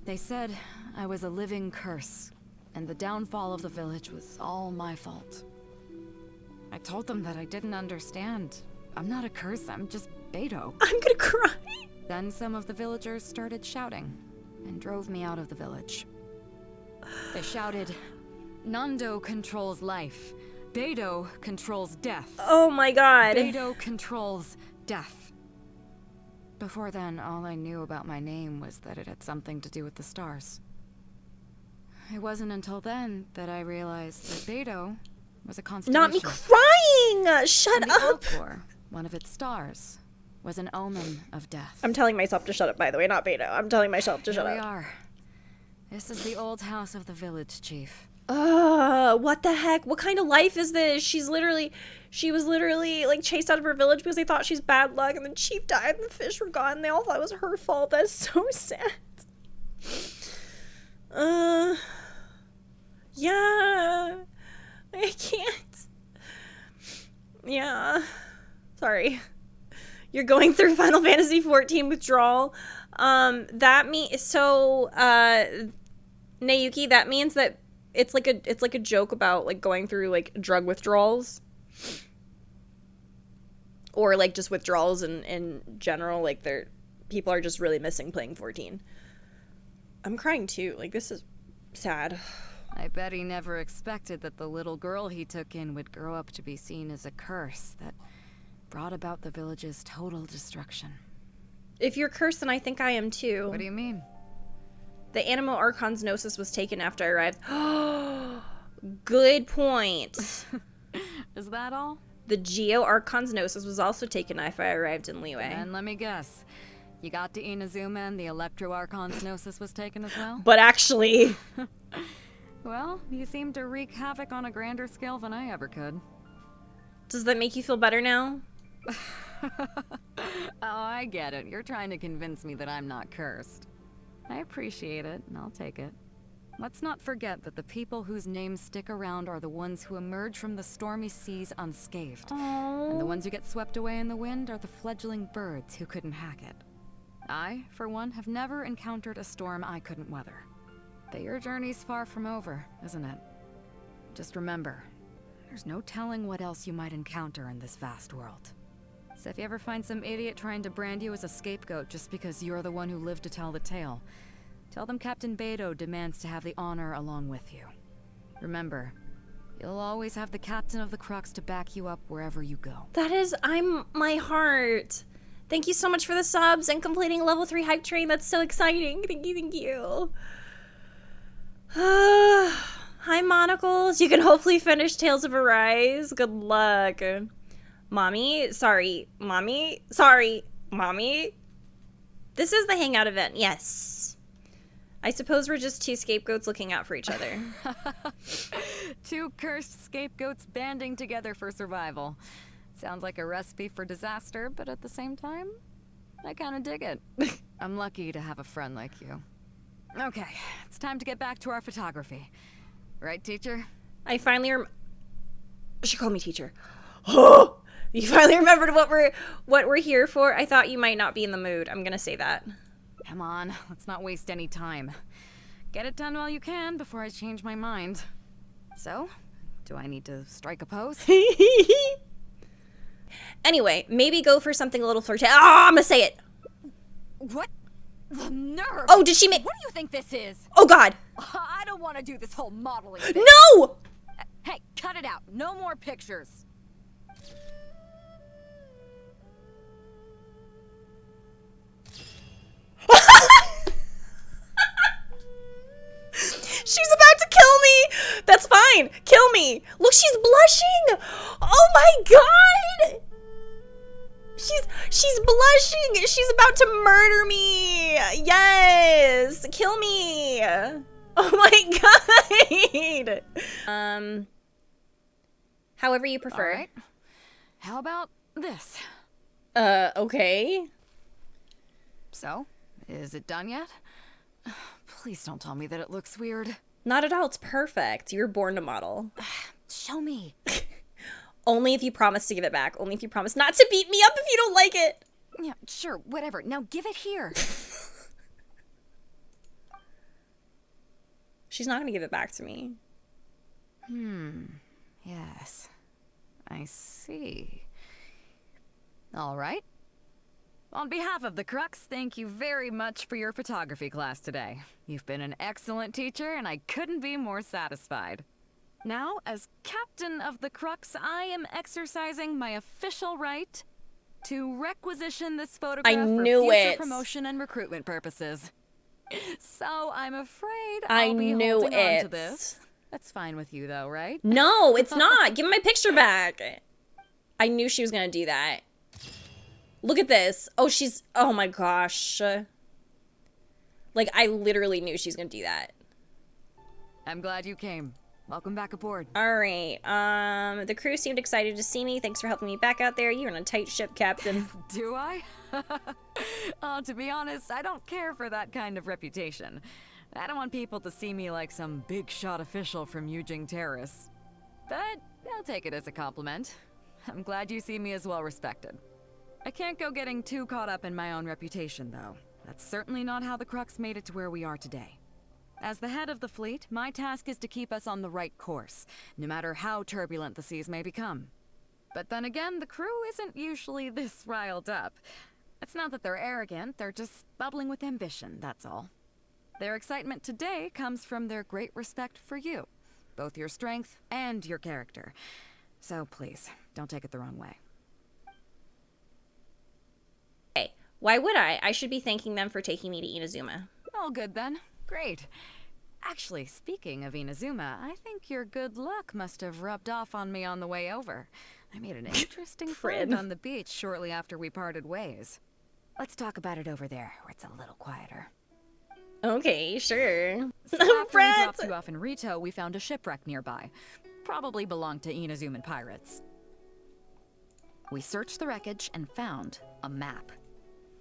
They said I was a living curse, and the downfall of the village was all my fault. I told them that I didn't understand. I'm not a curse, I'm just Beidou. I'm gonna cry. Then some of the villagers started shouting and drove me out of the village. They shouted, "Nando controls life. Beidou controls death. Oh my god. Beidou controls death." Before then, all I knew about my name was that it had something to do with the stars. It wasn't until then that I realized that Beidou was a constellation. Not me crying! Shut and the up! Alcor, one of its stars, was an omen of death. I'm telling myself to shut up, by the way, not Beidou. I'm telling myself to shut Here we up. are. This is the old house of the village chief. What the heck? What kind of life is this? She was literally like chased out of her village because they thought she's bad luck, and the chief died and the fish were gone and they all thought it was her fault. That's so sad. Yeah. I can't. Yeah. Sorry. You're going through Final Fantasy XIV withdrawal. Nayuki, that means that it's like a joke about like going through like drug withdrawals. Or like just withdrawals in general, like people are just really missing playing 14. I'm crying too. Like, this is sad. I bet he never expected that the little girl he took in would grow up to be seen as a curse that brought about the village's total destruction. If you're cursed, then I think I am too. What do you mean? The Animo Archon's Gnosis was taken after I arrived. Good point. Is that all? The Geo Archon's Gnosis was also taken after I arrived in Liyue. And let me guess. You got to Inazuma and the Electro Archon's Gnosis was taken as well? But actually... Well, you seem to wreak havoc on a grander scale than I ever could. Does that make you feel better now? Oh, I get it. You're trying to convince me that I'm not cursed. I appreciate it, and I'll take it. Let's not forget that the people whose names stick around are the ones who emerge from the stormy seas unscathed. Aww. And the ones who get swept away in the wind are the fledgling birds who couldn't hack it. I, for one, have never encountered a storm I couldn't weather. But your journey's far from over, isn't it? Just remember, there's no telling what else you might encounter in this vast world. So if you ever find some idiot trying to brand you as a scapegoat just because you're the one who lived to tell the tale, tell them Captain Beidou demands to have the honor along with you. Remember, you'll always have the captain of the Crux to back you up wherever you go. I'm my heart. Thank you so much for the subs and completing level 3 hype train. That's so exciting. Thank you, thank you. Hi, Monocles. You can hopefully finish Tales of Arise. Good luck. Mommy. This is the hangout event. Yes. I suppose we're just two scapegoats looking out for each other. Two cursed scapegoats banding together for survival. Sounds like a recipe for disaster, but at the same time, I kind of dig it. I'm lucky to have a friend like you. Okay, it's time to get back to our photography. Right, teacher? I finally she called me teacher. Oh! You finally remembered what we're here for? I thought you might not be in the mood. I'm gonna say that. Come on, let's not waste any time. Get it done while you can before I change my mind. So, do I need to strike a pose? Anyway, maybe go for something a little flirty. Ah, I'm gonna say it. What? The nerve! Oh, did she make... What do you think this is? Oh, God! I don't want to do this whole modeling thing. No! Hey, cut it out. No more pictures. She's about to kill me! That's fine. Kill me. Look, she's blushing. Oh my god! She's blushing. She's about to murder me. Yes. Kill me. Oh my god. However you prefer. All right. How about this? Okay. So, is it done yet? Please don't tell me that it looks weird. Not at all. It's perfect. You were born to model. Show me. Only if you promise to give it back. Only if you promise not to beat me up if you don't like it. Yeah, sure, whatever. Now give it here. She's not going to give it back to me. Yes. I see. All right. On behalf of the Crux, thank you very much for your photography class today. You've been an excellent teacher, and I couldn't be more satisfied. Now, as captain of the Crux, I am exercising my official right to requisition this photograph for future promotion and recruitment purposes. So I'm afraid I'll be holding on to this. That's fine with you, though, right? No, it's not. Give me my picture back. I knew she was going to do that. Look at this. Oh my gosh. Like, I literally knew she was going to do that. I'm glad you came. Welcome back aboard. All right. The crew seemed excited to see me. Thanks for helping me back out there. You're on a tight ship, Captain. Do I? To be honest, I don't care for that kind of reputation. I don't want people to see me like some big shot official from Yujing Terrace. But I'll take it as a compliment. I'm glad you see me as well respected. I can't go getting too caught up in my own reputation, though. That's certainly not how the Crux made it to where we are today. As the head of the fleet, my task is to keep us on the right course, no matter how turbulent the seas may become. But then again, the crew isn't usually this riled up. It's not that they're arrogant, they're just bubbling with ambition, that's all. Their excitement today comes from their great respect for you, both your strength and your character. So please, don't take it the wrong way. Hey, why would I? I should be thanking them for taking me to Inazuma. All good then. Great. Actually, speaking of Inazuma, I think your good luck must have rubbed off on me on the way over. I made an interesting friend on the beach shortly after we parted ways. Let's talk about it over there, where it's a little quieter. Okay, sure. So after we dropped you off in Rito, we found a shipwreck nearby. Probably belonged to Inazuman pirates. We searched the wreckage and found a map.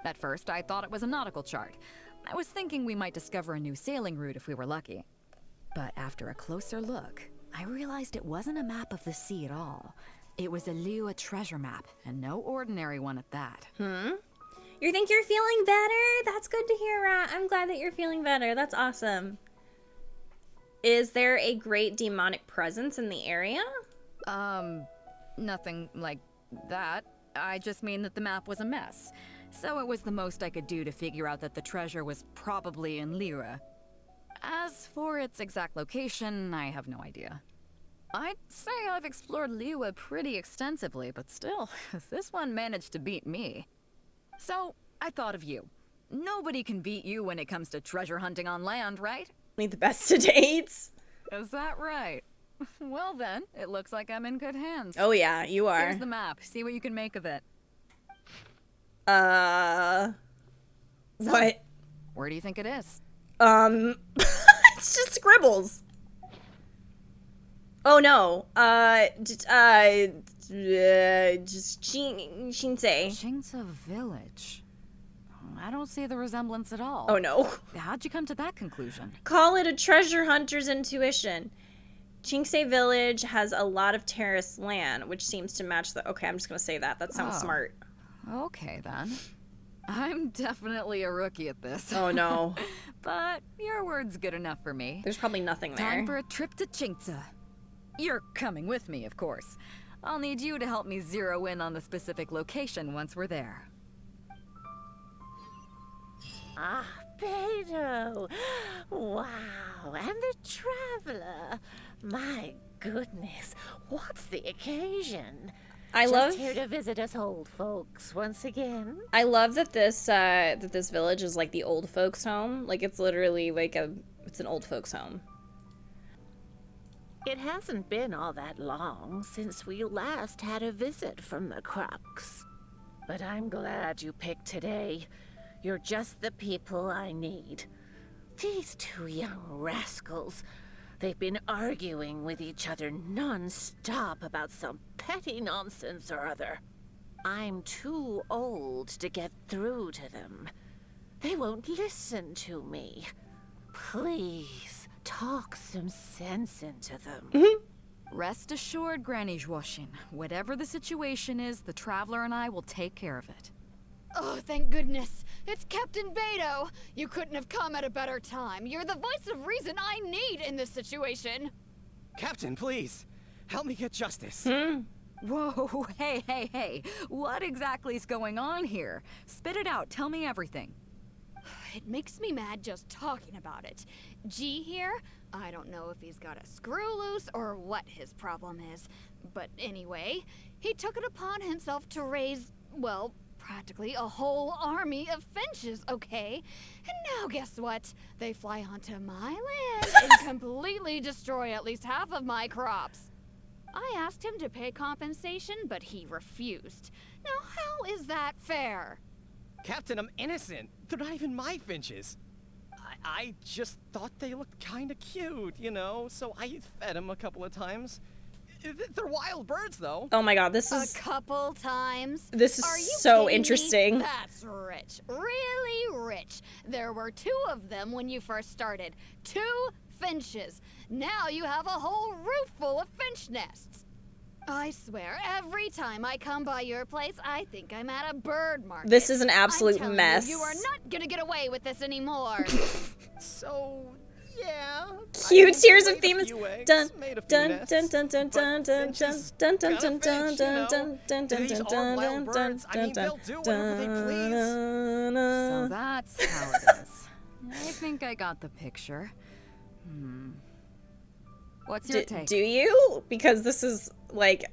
At first, I thought it was a nautical chart. I was thinking we might discover a new sailing route if we were lucky. But after a closer look, I realized it wasn't a map of the sea at all. It was a Liyue treasure map, and no ordinary one at that. You think you're feeling better? That's good to hear, Rat. I'm glad that you're feeling better. That's awesome. Is there a great demonic presence in the area? Nothing like that. I just mean that the map was a mess. So it was the most I could do to figure out that the treasure was probably in Liyue. As for its exact location, I have no idea. I'd say I've explored Liyue pretty extensively, but still, this one managed to beat me. So, I thought of you. Nobody can beat you when it comes to treasure hunting on land, right? Need the best to date. Is that right? Well then, it looks like I'm in good hands. Oh yeah, you are. Here's the map. See what you can make of it. What? Where do you think it is? It's just scribbles. Oh no. Just Shinsei. Shinsei Village. I don't see the resemblance at all. Oh no. How'd you come to that conclusion? Call it a treasure hunter's intuition. Shinsei Village has a lot of terraced land, which seems to match the... Okay, I'm just gonna say that. That sounds smart. Okay, then. I'm definitely a rookie at this. Oh, no. But your word's good enough for me. There's probably nothing there. Time for a trip to Shinsei. You're coming with me, of course. I'll need you to help me zero in on the specific location once we're there. Ah, Beidou! Wow, and the traveler. My goodness, what's the occasion? Just here to visit us old folks once again. I love that this village is like the old folks' home. Like it's literally like it's an old folks' home. It hasn't been all that long since we last had a visit from the Crux. But I'm glad you picked today. You're just the people I need. These two young rascals. They've been arguing with each other non-stop about some petty nonsense or other. I'm too old to get through to them. They won't listen to me. Please, talk some sense into them. Rest assured, Granny Zhuoshin. Whatever the situation is, the Traveler and I will take care of it. Oh, thank goodness. It's Captain Beidou. You couldn't have come at a better time. You're the voice of reason I need in this situation. Captain, please. Help me get justice. Whoa, hey. What exactly is going on here? Spit it out. Tell me everything. It makes me mad just talking about it. G here, I don't know if he's got a screw loose or what his problem is. But anyway, he took it upon himself to raise, well, practically a whole army of finches, okay? And now guess what? They fly onto my land and completely destroy at least half of my crops. I asked him to pay compensation, but he refused. Now how is that fair? Captain, I'm innocent. They're not even my finches. I just thought they looked kind of cute, you know, so I fed them a couple of times. They're wild birds, though. Oh my god, this is... A couple times? This is Are you so kidding interesting. Me? That's rich. Really rich. There were 2 of them when you first started. 2 finches. Now you have a whole roof full of finch nests. I swear, every time I come by your place, I think I'm at a bird market. This is an absolute I'm telling mess. You are not gonna get away with this anymore. So, yeah. Cute tears of themons. Dun Dun dun dun dun dun dun dun dun dun dun dun dun dun dun dun These are wild birds. I mean, they'll do whatever they please. So that's how it is. I think I got the picture. What's your take? Do you? Because this is like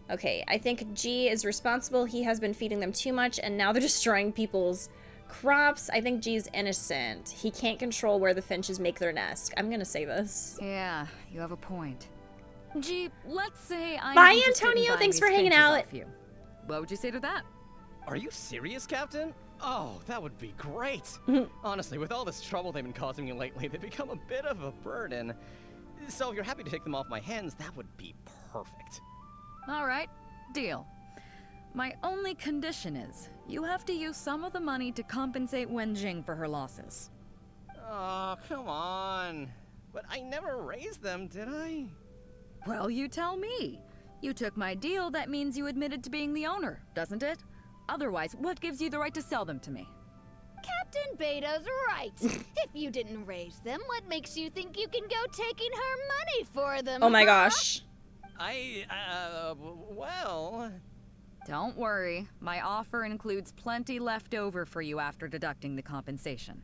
Okay, I think G is responsible. He has been feeding them too much and now they're destroying people's crops. I think G's innocent. He can't control where the finches make their nest. I'm gonna say this. Yeah, you have a point. G, let's say I'm Bye, interested in Antonio. buying Thanks these for hanging finches out. off you. What would you say to that? Are you serious, Captain? Oh, that would be great. Honestly, with all this trouble they've been causing me lately, they've become a bit of a burden. So if you're happy to take them off my hands, that would be perfect. All right, deal. My only condition is you have to use some of the money to compensate Wenjing for her losses. Oh, come on. But I never raised them, did I? Well, you tell me. You took my deal, that means you admitted to being the owner, doesn't it? Otherwise, what gives you the right to sell them to me? Captain Beidou's right. If you didn't raise them, what makes you think you can go taking her money for them? Oh my huh? gosh. Well... Don't worry. My offer includes plenty left over for you after deducting the compensation.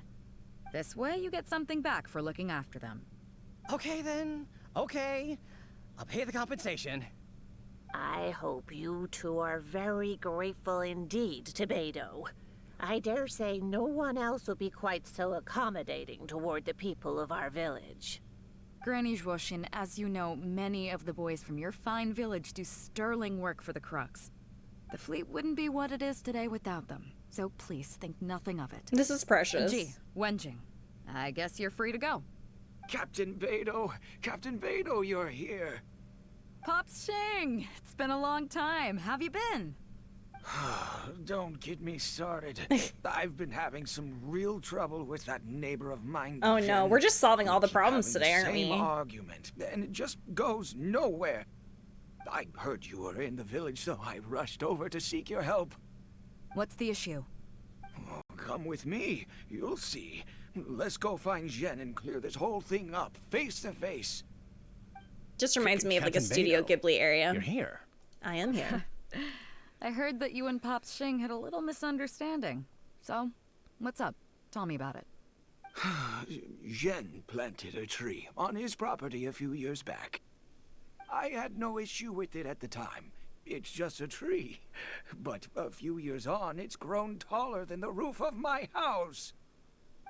This way, you get something back for looking after them. Okay then. Okay. I'll pay the compensation. I hope you 2 are very grateful indeed to Beidou. I dare say no one else will be quite so accommodating toward the people of our village. Granny Zhuoshin, as you know, many of the boys from your fine village do sterling work for the Crux. The fleet wouldn't be what it is today without them, so please think nothing of it. This is precious. Gee, Wenjing, I guess you're free to go. Captain Beidou, you're here. Pops Shing, it's been a long time. Have you been? Don't get me started. I've been having some real trouble with that neighbor of mine. Oh no, Jen. we're just solving all the Keep problems having today, the aren't same we? argument, and it just goes nowhere. I heard you were in the village, so I rushed over to seek your help. What's the issue? Oh, come with me. You'll see. Let's go find Jen and clear this whole thing up, face to face. Just reminds me of like a Captain Studio Beidou, Ghibli area. You're here. I am here. I heard that you and Pops Shing had a little misunderstanding. So, what's up? Tell me about it. Jen planted a tree on his property a few years back. I had no issue with it at the time. It's just a tree. But a few years on, it's grown taller than the roof of my house.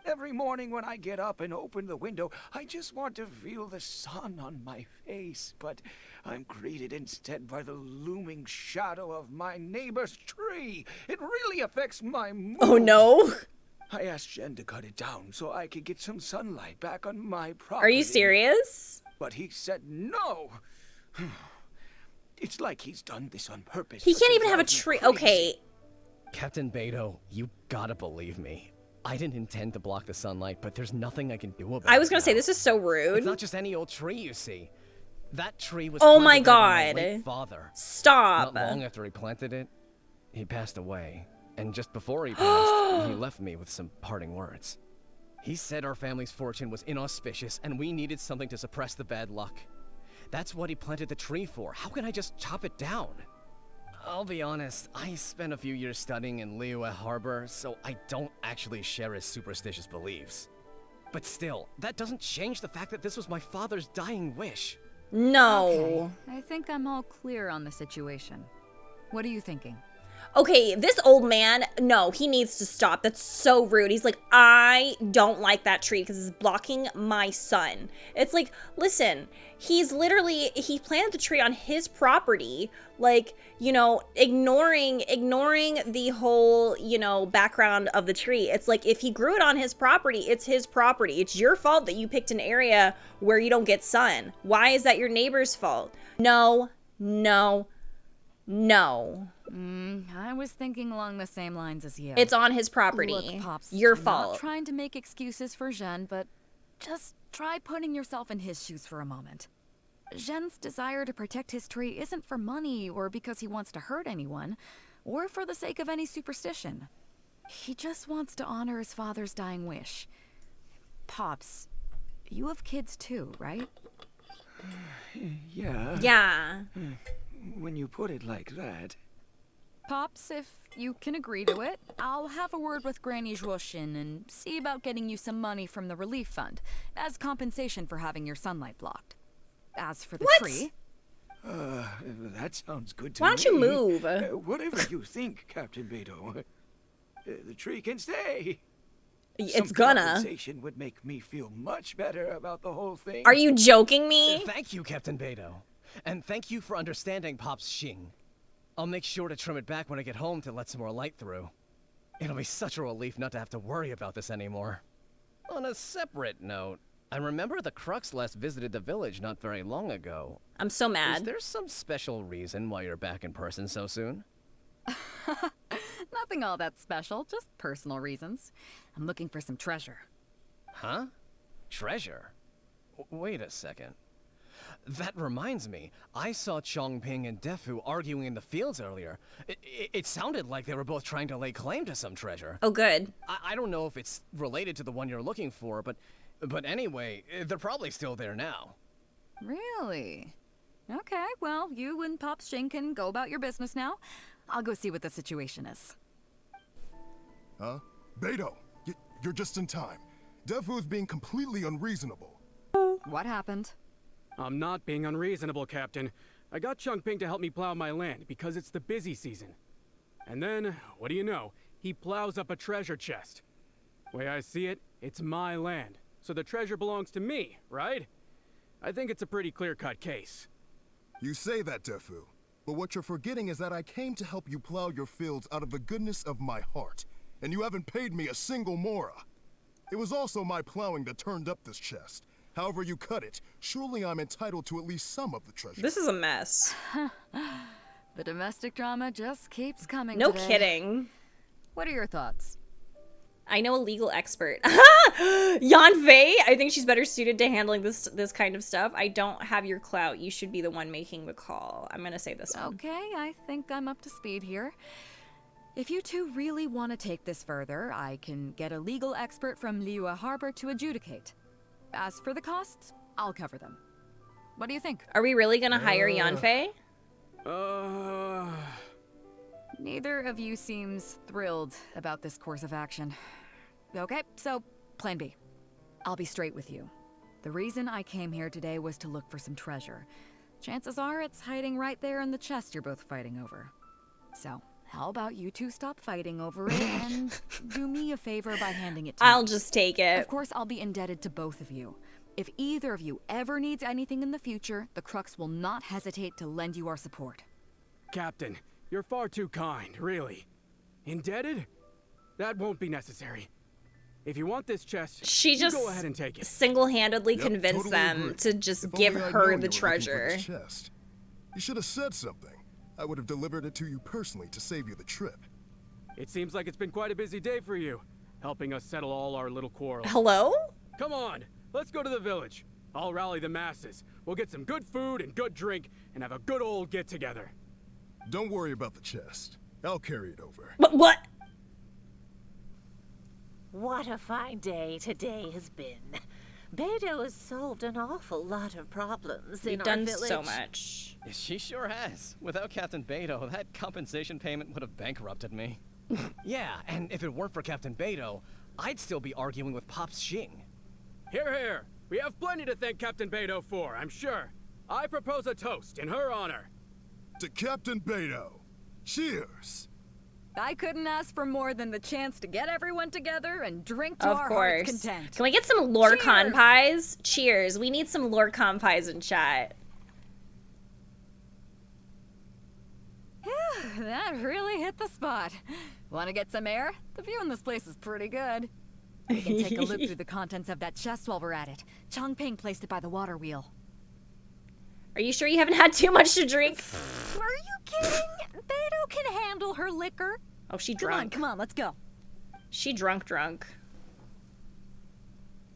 Every morning when I get up and open the window, I just want to feel the sun on my face. But I'm greeted instead by the looming shadow of my neighbor's tree. It really affects my mood. Oh no. I asked Jen to cut it down so I could get some sunlight back on my property. Are you serious? But he said no. It's like he's done this on purpose. He to can't even have a drive me tree. crazy. Okay. Captain Beidou, you gotta believe me. I didn't intend to block the sunlight, but there's nothing I can do about it. I was gonna say, now. this is so rude. It's not just any old tree, you see. That tree was Oh my planted there by God. late father. Stop. Not long after he planted it, he passed away. And just before he passed, he left me with some parting words. He said our family's fortune was inauspicious and we needed something to suppress the bad luck. That's what he planted the tree for. How can I just chop it down? I'll be honest, I spent a few years studying in Liyue Harbor, so I don't actually share his superstitious beliefs. But still, that doesn't change the fact that this was my father's dying wish. No. Okay. I think I'm all clear on the situation. What are you thinking? Okay, this old man, no, he needs to stop. That's so rude. He's like, I don't like that tree because it's blocking my sun. It's like, listen, he's literally, he planted the tree on his property, like, you know, ignoring the whole, you know, background of the tree. It's like, if he grew it on his property, it's his property. It's your fault that you picked an area where you don't get sun. Why is that your neighbor's fault? No, no, no. I was thinking along the same lines as you. It's on his property. Look, Pops, Your I'm fault. not trying to make excuses for Jean, but just try putting yourself in his shoes for a moment. Jean's desire to protect his tree isn't for money or because he wants to hurt anyone, or for the sake of any superstition. He just wants to honor his father's dying wish. Pops, you have kids too, right? Yeah. Yeah. When you put it like that. Pops, if you can agree to it, I'll have a word with Granny Zhuoshin and see about getting you some money from the relief fund as compensation for having your sunlight blocked. As for the tree... That sounds good to me. Why don't you move? Whatever you think, Captain Beidou. The tree can stay. It's Some gonna. compensation would make me feel much better about the whole thing. Are you joking me? Thank you, Captain Beidou. And thank you for understanding Pop's Xing. I'll make sure to trim it back when I get home to let some more light through. It'll be such a relief not to have to worry about this anymore. On a separate note, I remember the Crux last visited the village not very long ago. I'm so mad. Is there some special reason why you're back in person so soon? Nothing all that special, just personal reasons. I'm looking for some treasure. Huh? Treasure? Wait a second. That reminds me, I saw Chongping and Defu arguing in the fields earlier. It sounded like they were both trying to lay claim to some treasure. Oh, good. I don't know if it's related to the one you're looking for, but anyway, they're probably still there now. Really? Okay, well, you and Pops Xing can go about your business now. I'll go see what the situation is. Huh? Beidou, you're just in time. Defu is being completely unreasonable. What happened? I'm not being unreasonable, Captain. I got Chongping to help me plow my land because it's the busy season. And then, what do you know? He plows up a treasure chest. Way I see it, it's my land. So the treasure belongs to me, right? I think it's a pretty clear-cut case. You say that, Defu. But what you're forgetting is that I came to help you plow your fields out of the goodness of my heart. And you haven't paid me a single mora. It was also my plowing that turned up this chest. However you cut it, surely I'm entitled to at least some of the treasure. This is a mess. The domestic drama just keeps coming No today. kidding. What are your thoughts? I know a legal expert. Yanfei! I think she's better suited to handling this kind of stuff. I don't have your clout. You should be the one making the call. I'm gonna say this one. Okay, I think I'm up to speed here. If you two really want to take this further, I can get a legal expert from Liyue Harbor to adjudicate. As for the costs, I'll cover them. What do you think? Are we really gonna hire Yanfei? Neither of you seems thrilled about this course of action. Okay, so plan B. I'll be straight with you. The reason I came here today was to look for some treasure. Chances are it's hiding right there in the chest you're both fighting over. So, how about you two stop fighting over it and do me a favor by handing it to me? I'll just take it. Of course, I'll be indebted to both of you. If either of you ever needs anything in the future, the Crux will not hesitate to lend you our support. Captain, you're far too kind, really. Indebted? That won't be necessary. If you want this chest, She just go ahead and take it. single-handedly convinced them to just give her the treasure. You should have said something. I would have delivered it to you personally to save you the trip. It seems like it's been quite a busy day for you, helping us settle all our little quarrels. Hello? Come on, let's go to the village. I'll rally the masses. We'll get some good food and good drink and have a good old get-together. Don't worry about the chest. I'll carry it over. What? What a fine day today has been. Beidou has solved an awful lot of problems in You've our done village. so much. She sure has. Without Captain Beidou, that compensation payment would have bankrupted me. Yeah, and if it weren't for Captain Beidou, I'd still be arguing with Pops Xing. Here, here. We have plenty to thank Captain Beidou for, I'm sure. I propose a toast in her honor. To Captain Beidou. Cheers. I couldn't ask for more than the chance to get everyone together and drink to Of our course. heart's content. Can we get some Lorcon Cheers! pies? Cheers. We need some Lorcon pies in chat. Phew, that really hit the spot. Want to get some air? The view in this place is pretty good. We can take a look through the contents of that chest while we're at it. Chongping placed it by the water wheel. Are you sure you haven't had too much to drink? Are you kidding? Beidou can handle her liquor. Oh, she Come drunk. on, let's go. She drunk.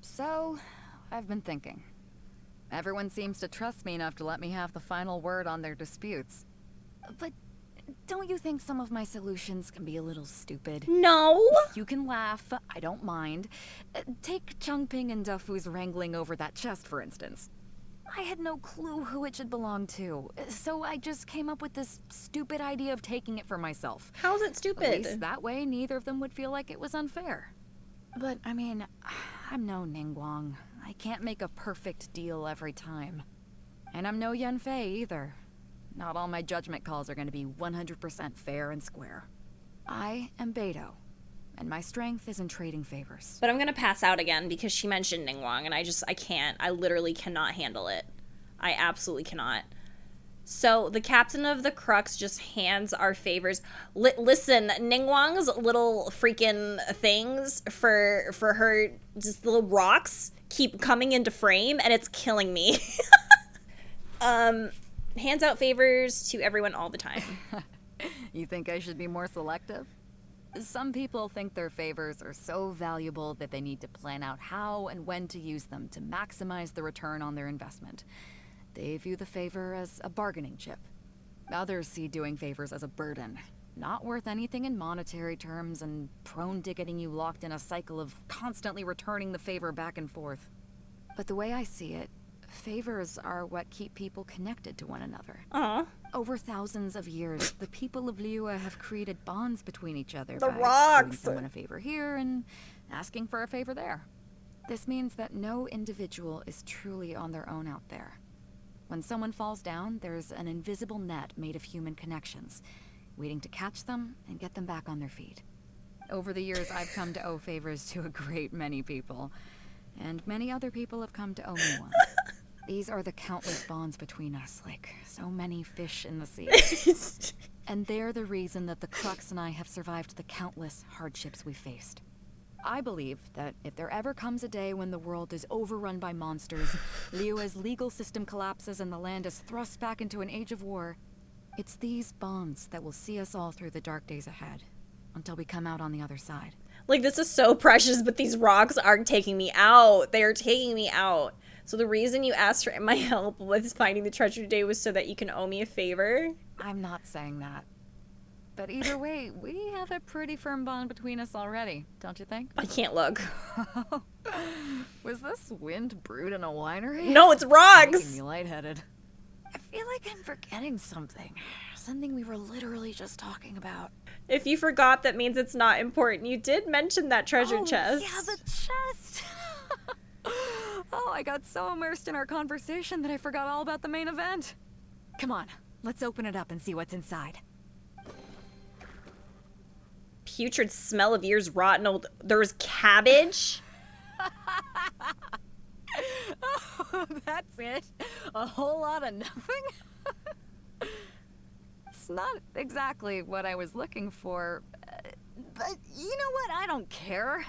So, I've been thinking. Everyone seems to trust me enough to let me have the final word on their disputes. But don't you think some of my solutions can be a little stupid? No! You can laugh, I don't mind. Take Chongping and Defu's wrangling over that chest, for instance. I had no clue who it should belong to, so I just came up with this stupid idea of taking it for myself. How's it stupid? At least that way, neither of them would feel like it was unfair. But, I mean, I'm no Ningguang. I can't make a perfect deal every time. And I'm no Yanfei either. Not all my judgment calls are going to be 100% fair and square. I am Beidou, and my strength is in trading favors. But I'm gonna pass out again because she mentioned Ningguang, and I can't. I literally cannot handle it. I absolutely cannot. So the captain of the Crux just hands our favors. Listen, Ningguang's little freaking things for her, just little rocks keep coming into frame, and it's killing me. Hands out favors to everyone all the time. You think I should be more selective? Some people think their favors are so valuable that they need to plan out how and when to use them to maximize the return on their investment. They view the favor as a bargaining chip. Others see doing favors as a burden, not worth anything in monetary terms and prone to getting you locked in a cycle of constantly returning the favor back and forth. But the way I see it, favors are what keep people connected to one another. Over thousands of years, the people of Liyue have created bonds between each other The by rocks! doing someone a favor here and asking for a favor there. This means that no individual is truly on their own out there. When someone falls down, there's an invisible net made of human connections, waiting to catch them and get them back on their feet. Over the years, I've come to owe favors to a great many people, and many other people have come to owe me one. These are the countless bonds between us, like so many fish in the sea. And they're the reason that the Crux and I have survived the countless hardships we faced. I believe that if there ever comes a day when the world is overrun by monsters, Liyue's legal system collapses and the land is thrust back into an age of war, it's these bonds that will see us all through the dark days ahead, until we come out on the other side. Like, this is so precious, but these rocks are taking me out. They are taking me out. So the reason you asked for my help with finding the treasure today was so that you can owe me a favor? I'm not saying that. But either way, we have a pretty firm bond between us already, don't you think? I can't look. Was this wind brewed in a winery? No, it's rocks! Making me lightheaded. I feel like I'm forgetting something. Something we were literally just talking about. If you forgot, that means it's not important. You did mention that treasure chest. Yeah, the chest! Oh, I got so immersed in our conversation that I forgot all about the main event. Come on, let's open it up and see what's inside. Putrid smell of years rotten old. There was cabbage? Oh, that's it? A whole lot of nothing? It's not exactly what I was looking for, but you know what? I don't care.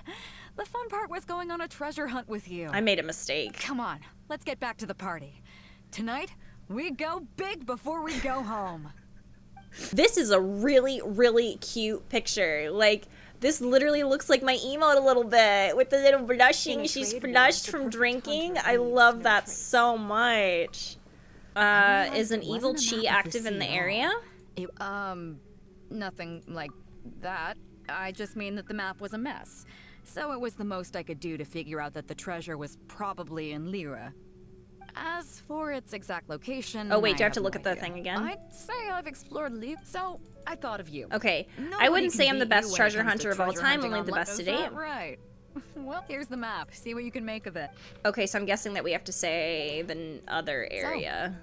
The fun part was going on a treasure hunt with you. I made a mistake. Come on, let's get back to the party. Tonight, we go big before we go home. This is a really, really cute picture. Like, this literally looks like my emote a little bit with the little blushing. She's flushed from drinking. I love that so much. Is an evil chi active in the area? Nothing like that. I just mean that the map was a mess. So it was the most I could do to figure out that the treasure was probably in Liyue. As for its exact location... Oh wait, do I have to look at the thing again? I'd say I've explored Liyue, so I thought of you. Okay, Nobody I wouldn't can say I'm the beat best you when it treasure comes hunter to of all treasure time, hunting only on the best to Is that date. right. Well, here's the map. See what you can make of it. Okay, so I'm guessing that we have to say the other area.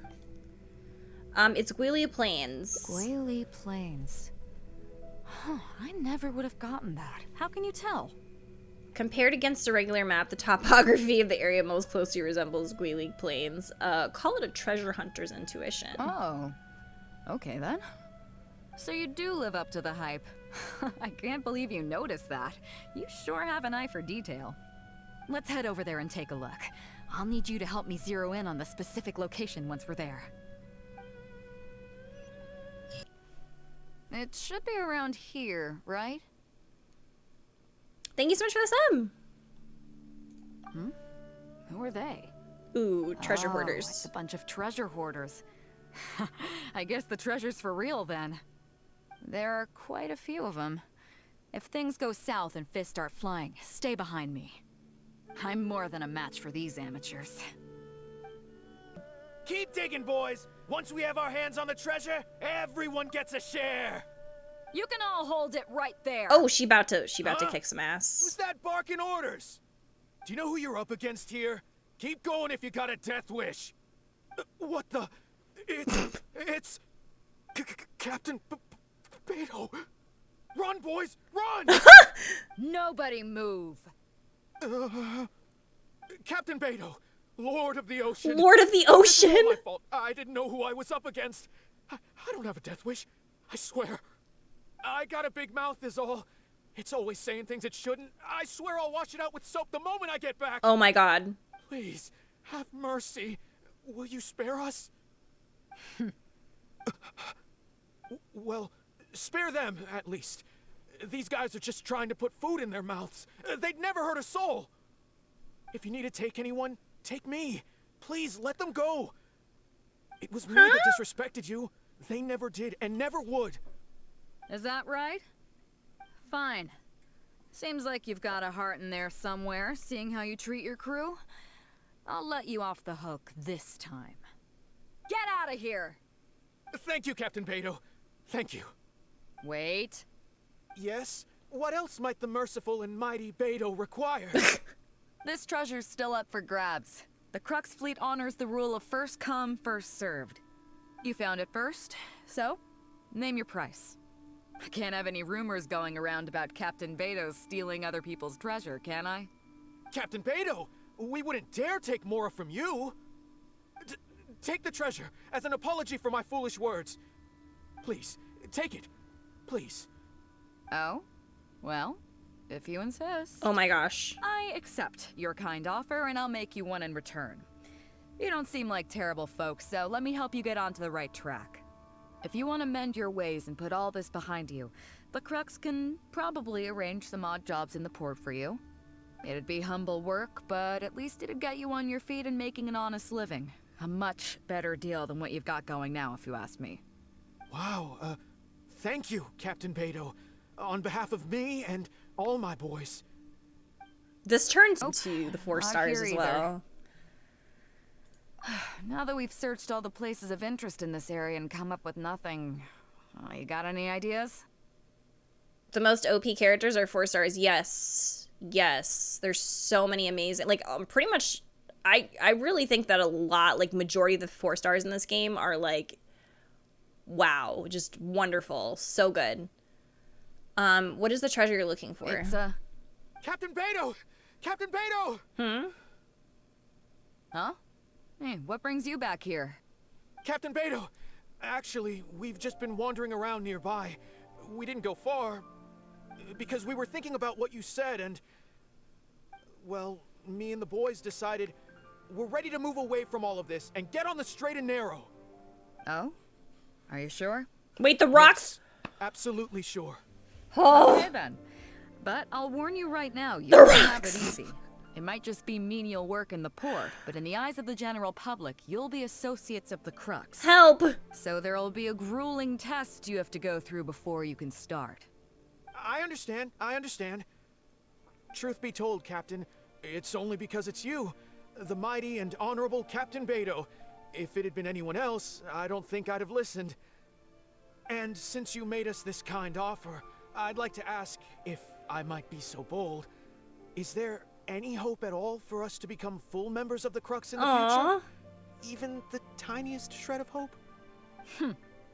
It's Guili Plains. Guili Plains. Huh, I never would have gotten that. How can you tell? Compared against a regular map, the topography of the area most closely resembles Guilig Plains. Call it a treasure hunter's intuition. Oh, okay then. So you do live up to the hype. I can't believe you noticed that. You sure have an eye for detail. Let's head over there and take a look. I'll need you to help me zero in on the specific location once we're there. It should be around here, right? Thank you so much for the sub. Hmm? Who are they? Ooh, treasure Oh, hoarders. It's a bunch of treasure hoarders. I guess the treasure's for real then. There are quite a few of them. If things go south and fists start flying, stay behind me. I'm more than a match for these amateurs. Keep digging, boys! Once we have our hands on the treasure, everyone gets a share! You can all hold it right there! Oh, she about to kick some ass. Who's that barking orders? Do you know who you're up against here? Keep going if you got a death wish. What the? It's Captain Beidou. Run, boys, run! Nobody move. Captain Beidou, Lord of the Ocean. Lord of the Ocean. This is all my fault. I didn't know who I was up against. I don't have a death wish. I swear. I got a big mouth is all. It's always saying things it shouldn't. I swear I'll wash it out with soap the moment I get back. Oh my god. Please, have mercy. Will you spare us? Well, spare them, at least. These guys are just trying to put food in their mouths. They'd never hurt a soul. If you need to take anyone, take me. Please, let them go. It was me that disrespected you. They never did and never would. Is that right? Fine. Seems like you've got a heart in there somewhere, seeing how you treat your crew. I'll let you off the hook this time. Get out of here! Thank you, Captain Beidou. Thank you. Wait. Yes? What else might the merciful and mighty Beidou require? This treasure's still up for grabs. The Crux fleet honors the rule of first come, first served. You found it first, so name your price. I can't have any rumors going around about Captain Beidou stealing other people's treasure, can I? Captain Beidou, we wouldn't dare take Mora from you. Take the treasure as an apology for my foolish words. Please, take it. Please. Oh? Well, if you insist. Oh my gosh. I accept your kind offer, and I'll make you one in return. You don't seem like terrible folks, so let me help you get onto the right track. If you want to mend your ways and put all this behind you, the Crux can probably arrange some odd jobs in the port for you. It'd be humble work, but at least it'd get you on your feet and making an honest living. A much better deal than what you've got going now, if you ask me. Wow, thank you, Captain Beidou. On behalf of me and all my boys. This turns into the 4 stars as well. Now that we've searched all the places of interest in this area and come up with nothing, you got any ideas? The most OP characters are 4 stars. Yes. Yes. There's so many amazing, like, pretty much, I really think that a lot, like, majority of the 4 stars in this game are, like, wow, just wonderful. So good. What is the treasure you're looking for? It's, Captain Beidou! Captain Beidou! Huh? Hey, what brings you back here? Captain Beidou! Actually, we've just been wandering around nearby. We didn't go far, because we were thinking about what you said and... Well, me and the boys decided we're ready to move away from all of this and get on the straight and narrow. Oh? Are you sure? Wait, the rocks? Yes, absolutely sure. Oh. Okay then. But I'll warn you right now, you The don't have it rocks. easy. It might just be menial work in the port, but in the eyes of the general public, you'll be associates of the Crux. Help! So there'll be a grueling test you have to go through before you can start. I understand. Truth be told, Captain, it's only because it's you, the mighty and honorable Captain Beidou. If it had been anyone else, I don't think I'd have listened. And since you made us this kind offer, I'd like to ask, if I might be so bold, is there any hope at all for us to become full members of the Crux in the future? Even the tiniest shred of hope?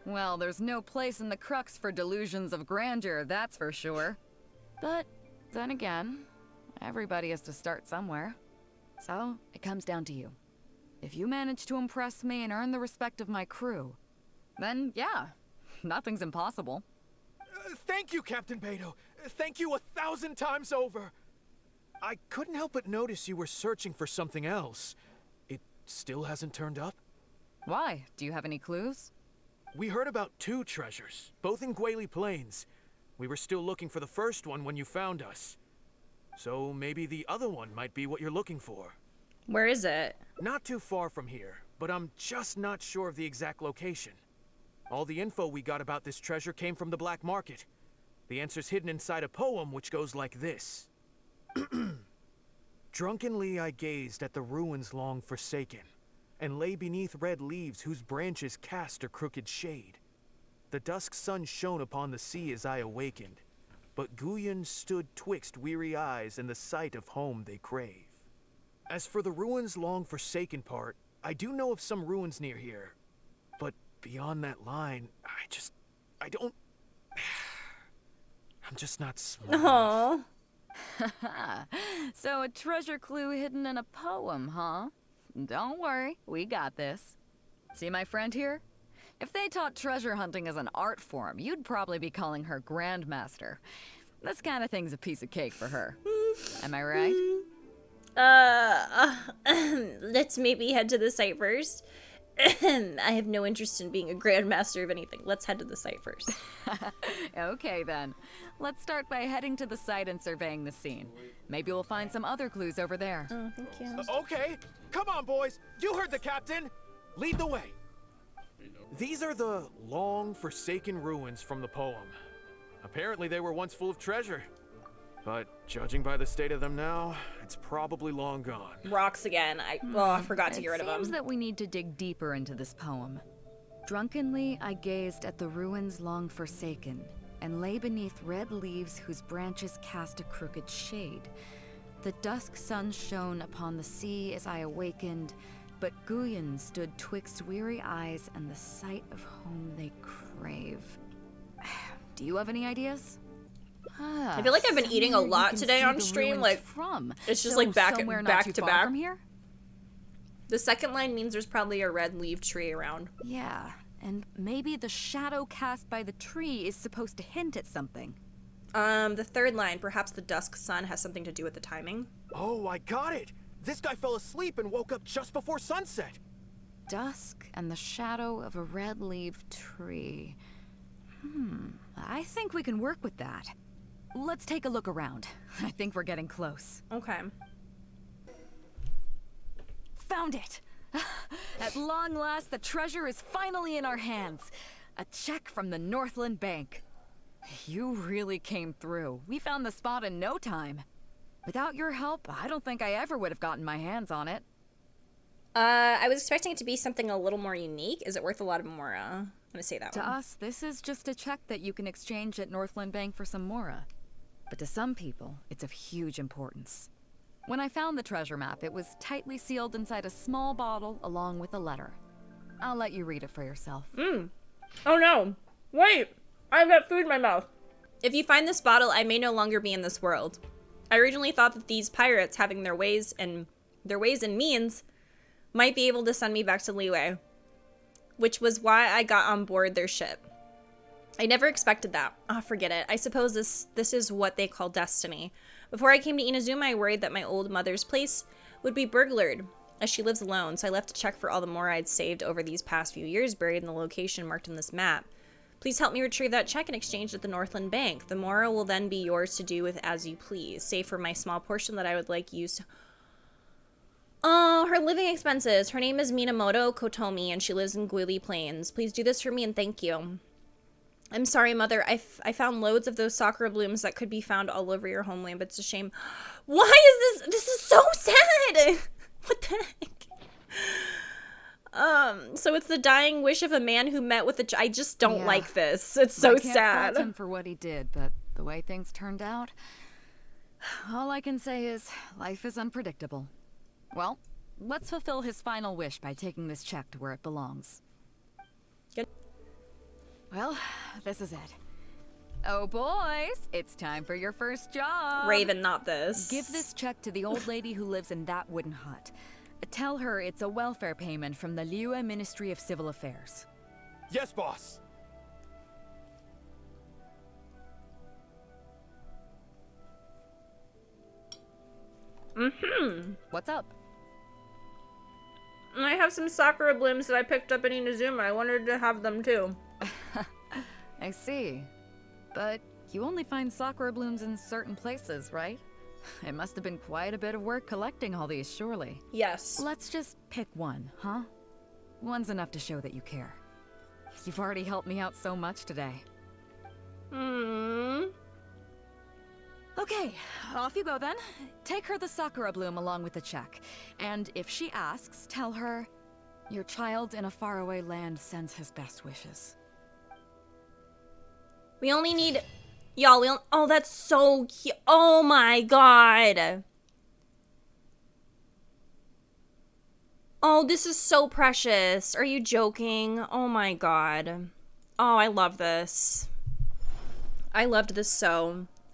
Well, there's no place in the Crux for delusions of grandeur, that's for sure. But then again, everybody has to start somewhere. So, it comes down to you. If you manage to impress me and earn the respect of my crew, then yeah, nothing's impossible. Thank you, Captain Beidou. Thank you 1,000 times over. I couldn't help but notice you were searching for something else. It still hasn't turned up? Why? Do you have any clues? We heard about 2 treasures, both in Guili Plains. We were still looking for the first one when you found us. So maybe the other one might be what you're looking for. Where is it? Not too far from here, but I'm just not sure of the exact location. All the info we got about this treasure came from the black market. The answer's hidden inside a poem which goes like this. Drunkenly I gazed at the ruins long forsaken, and lay beneath red leaves whose branches cast a crooked shade. The dusk sun shone upon the sea as I awakened, but Guyon stood twixt weary eyes and the sight of home they crave. As for the ruins long forsaken part, I do know of some ruins near here, but beyond that line, I don't... I'm just not smart enough. So a treasure clue hidden in a poem, huh? Don't worry, we got this. See my friend here? If they taught treasure hunting as an art form, you'd probably be calling her Grandmaster. This kind of thing's a piece of cake for her. Am I right? Let's maybe head to the site first. I have no interest in being a Grandmaster of anything. Let's head to the site first. Okay then. Let's start by heading to the site and surveying the scene. Maybe we'll find some other clues over there. Oh, thank you. Okay, come on boys, you heard the captain. Lead the way. These are the long forsaken ruins from the poem. Apparently they were once full of treasure. But judging by the state of them now, it's probably long gone. Rocks again. I forgot to get rid of them. It seems that we need to dig deeper into this poem. Drunkenly I gazed at the ruins long forsaken, and lay beneath red leaves whose branches cast a crooked shade. The dusk sun shone upon the sea as I awakened, but Guyon stood twixt weary eyes and the sight of home they crave. Do you have any ideas? I feel like I've been eating a lot today on stream. Like, it's just like back to back. From here? The second line means there's probably a red leaf tree around. Yeah, and maybe the shadow cast by the tree is supposed to hint at something. The third line, perhaps the dusk sun has something to do with the timing. Oh, I got it! This guy fell asleep and woke up just before sunset. Dusk and the shadow of a red-leaved tree. I think we can work with that. Let's take a look around. I think we're getting close. Okay. Found it! At long last, the treasure is finally in our hands. A check from the Northland Bank. You really came through. We found the spot in no time. Without your help, I don't think I ever would have gotten my hands on it. I was expecting it to be something a little more unique. Is it worth a lot of Mora? I'm gonna say that to one. To us, this is just a check that you can exchange at Northland Bank for some Mora. But to some people, it's of huge importance. When I found the treasure map, it was tightly sealed inside a small bottle along with a letter. I'll let you read it for yourself. Oh no! Wait! I've got food in my mouth. If you find this bottle, I may no longer be in this world. I originally thought that these pirates, having their ways and means, might be able to send me back to Liyue, which was why I got on board their ship. I never expected that. Ah, forget it. I suppose this is what they call destiny. Before I came to Inazuma, I worried that my old mother's place would be burglared, as she lives alone, so I left a check for all the Mora I'd saved over these past few years buried in the location marked in this map. Please help me retrieve that check and exchange it at the Northland Bank. The Mora will then be yours to do with as you please, save for my small portion that I would like used. Oh, her living expenses. Her name is Minamoto Kotomi, and she lives in Guili Plains. Please do this for me and thank you. I'm sorry, Mother. I found loads of those sakura blooms that could be found all over your homeland, but it's a shame. Why is this? This is so sad. What the heck? So it's the dying wish of a man who met with I just don't like this. It's so sad. I can't fault him for what he did, but the way things turned out, all I can say is life is unpredictable. Well, let's fulfill his final wish by taking this check to where it belongs. Good. Well, this is it. Oh, boys, it's time for your first job. Raven, not this. Give this check to the old lady who lives in that wooden hut. Tell her it's a welfare payment from the Liyue Ministry of Civil Affairs. Yes, boss. What's up? I have some Sakura blooms that I picked up in Inazuma. I wanted to have them too. I see. But you only find sakura blooms in certain places, right? It must have been quite a bit of work collecting all these, surely. Yes. Let's just pick one, huh? One's enough to show that you care. You've already helped me out so much today. Okay, off you go then. Take her the sakura bloom along with the check. And if she asks, tell her, your child in a faraway land sends his best wishes. We only need... Y'all, oh, that's so cute. Oh my god. Oh, this is so precious. Are you joking? Oh my god. Oh, I love this. I loved this so.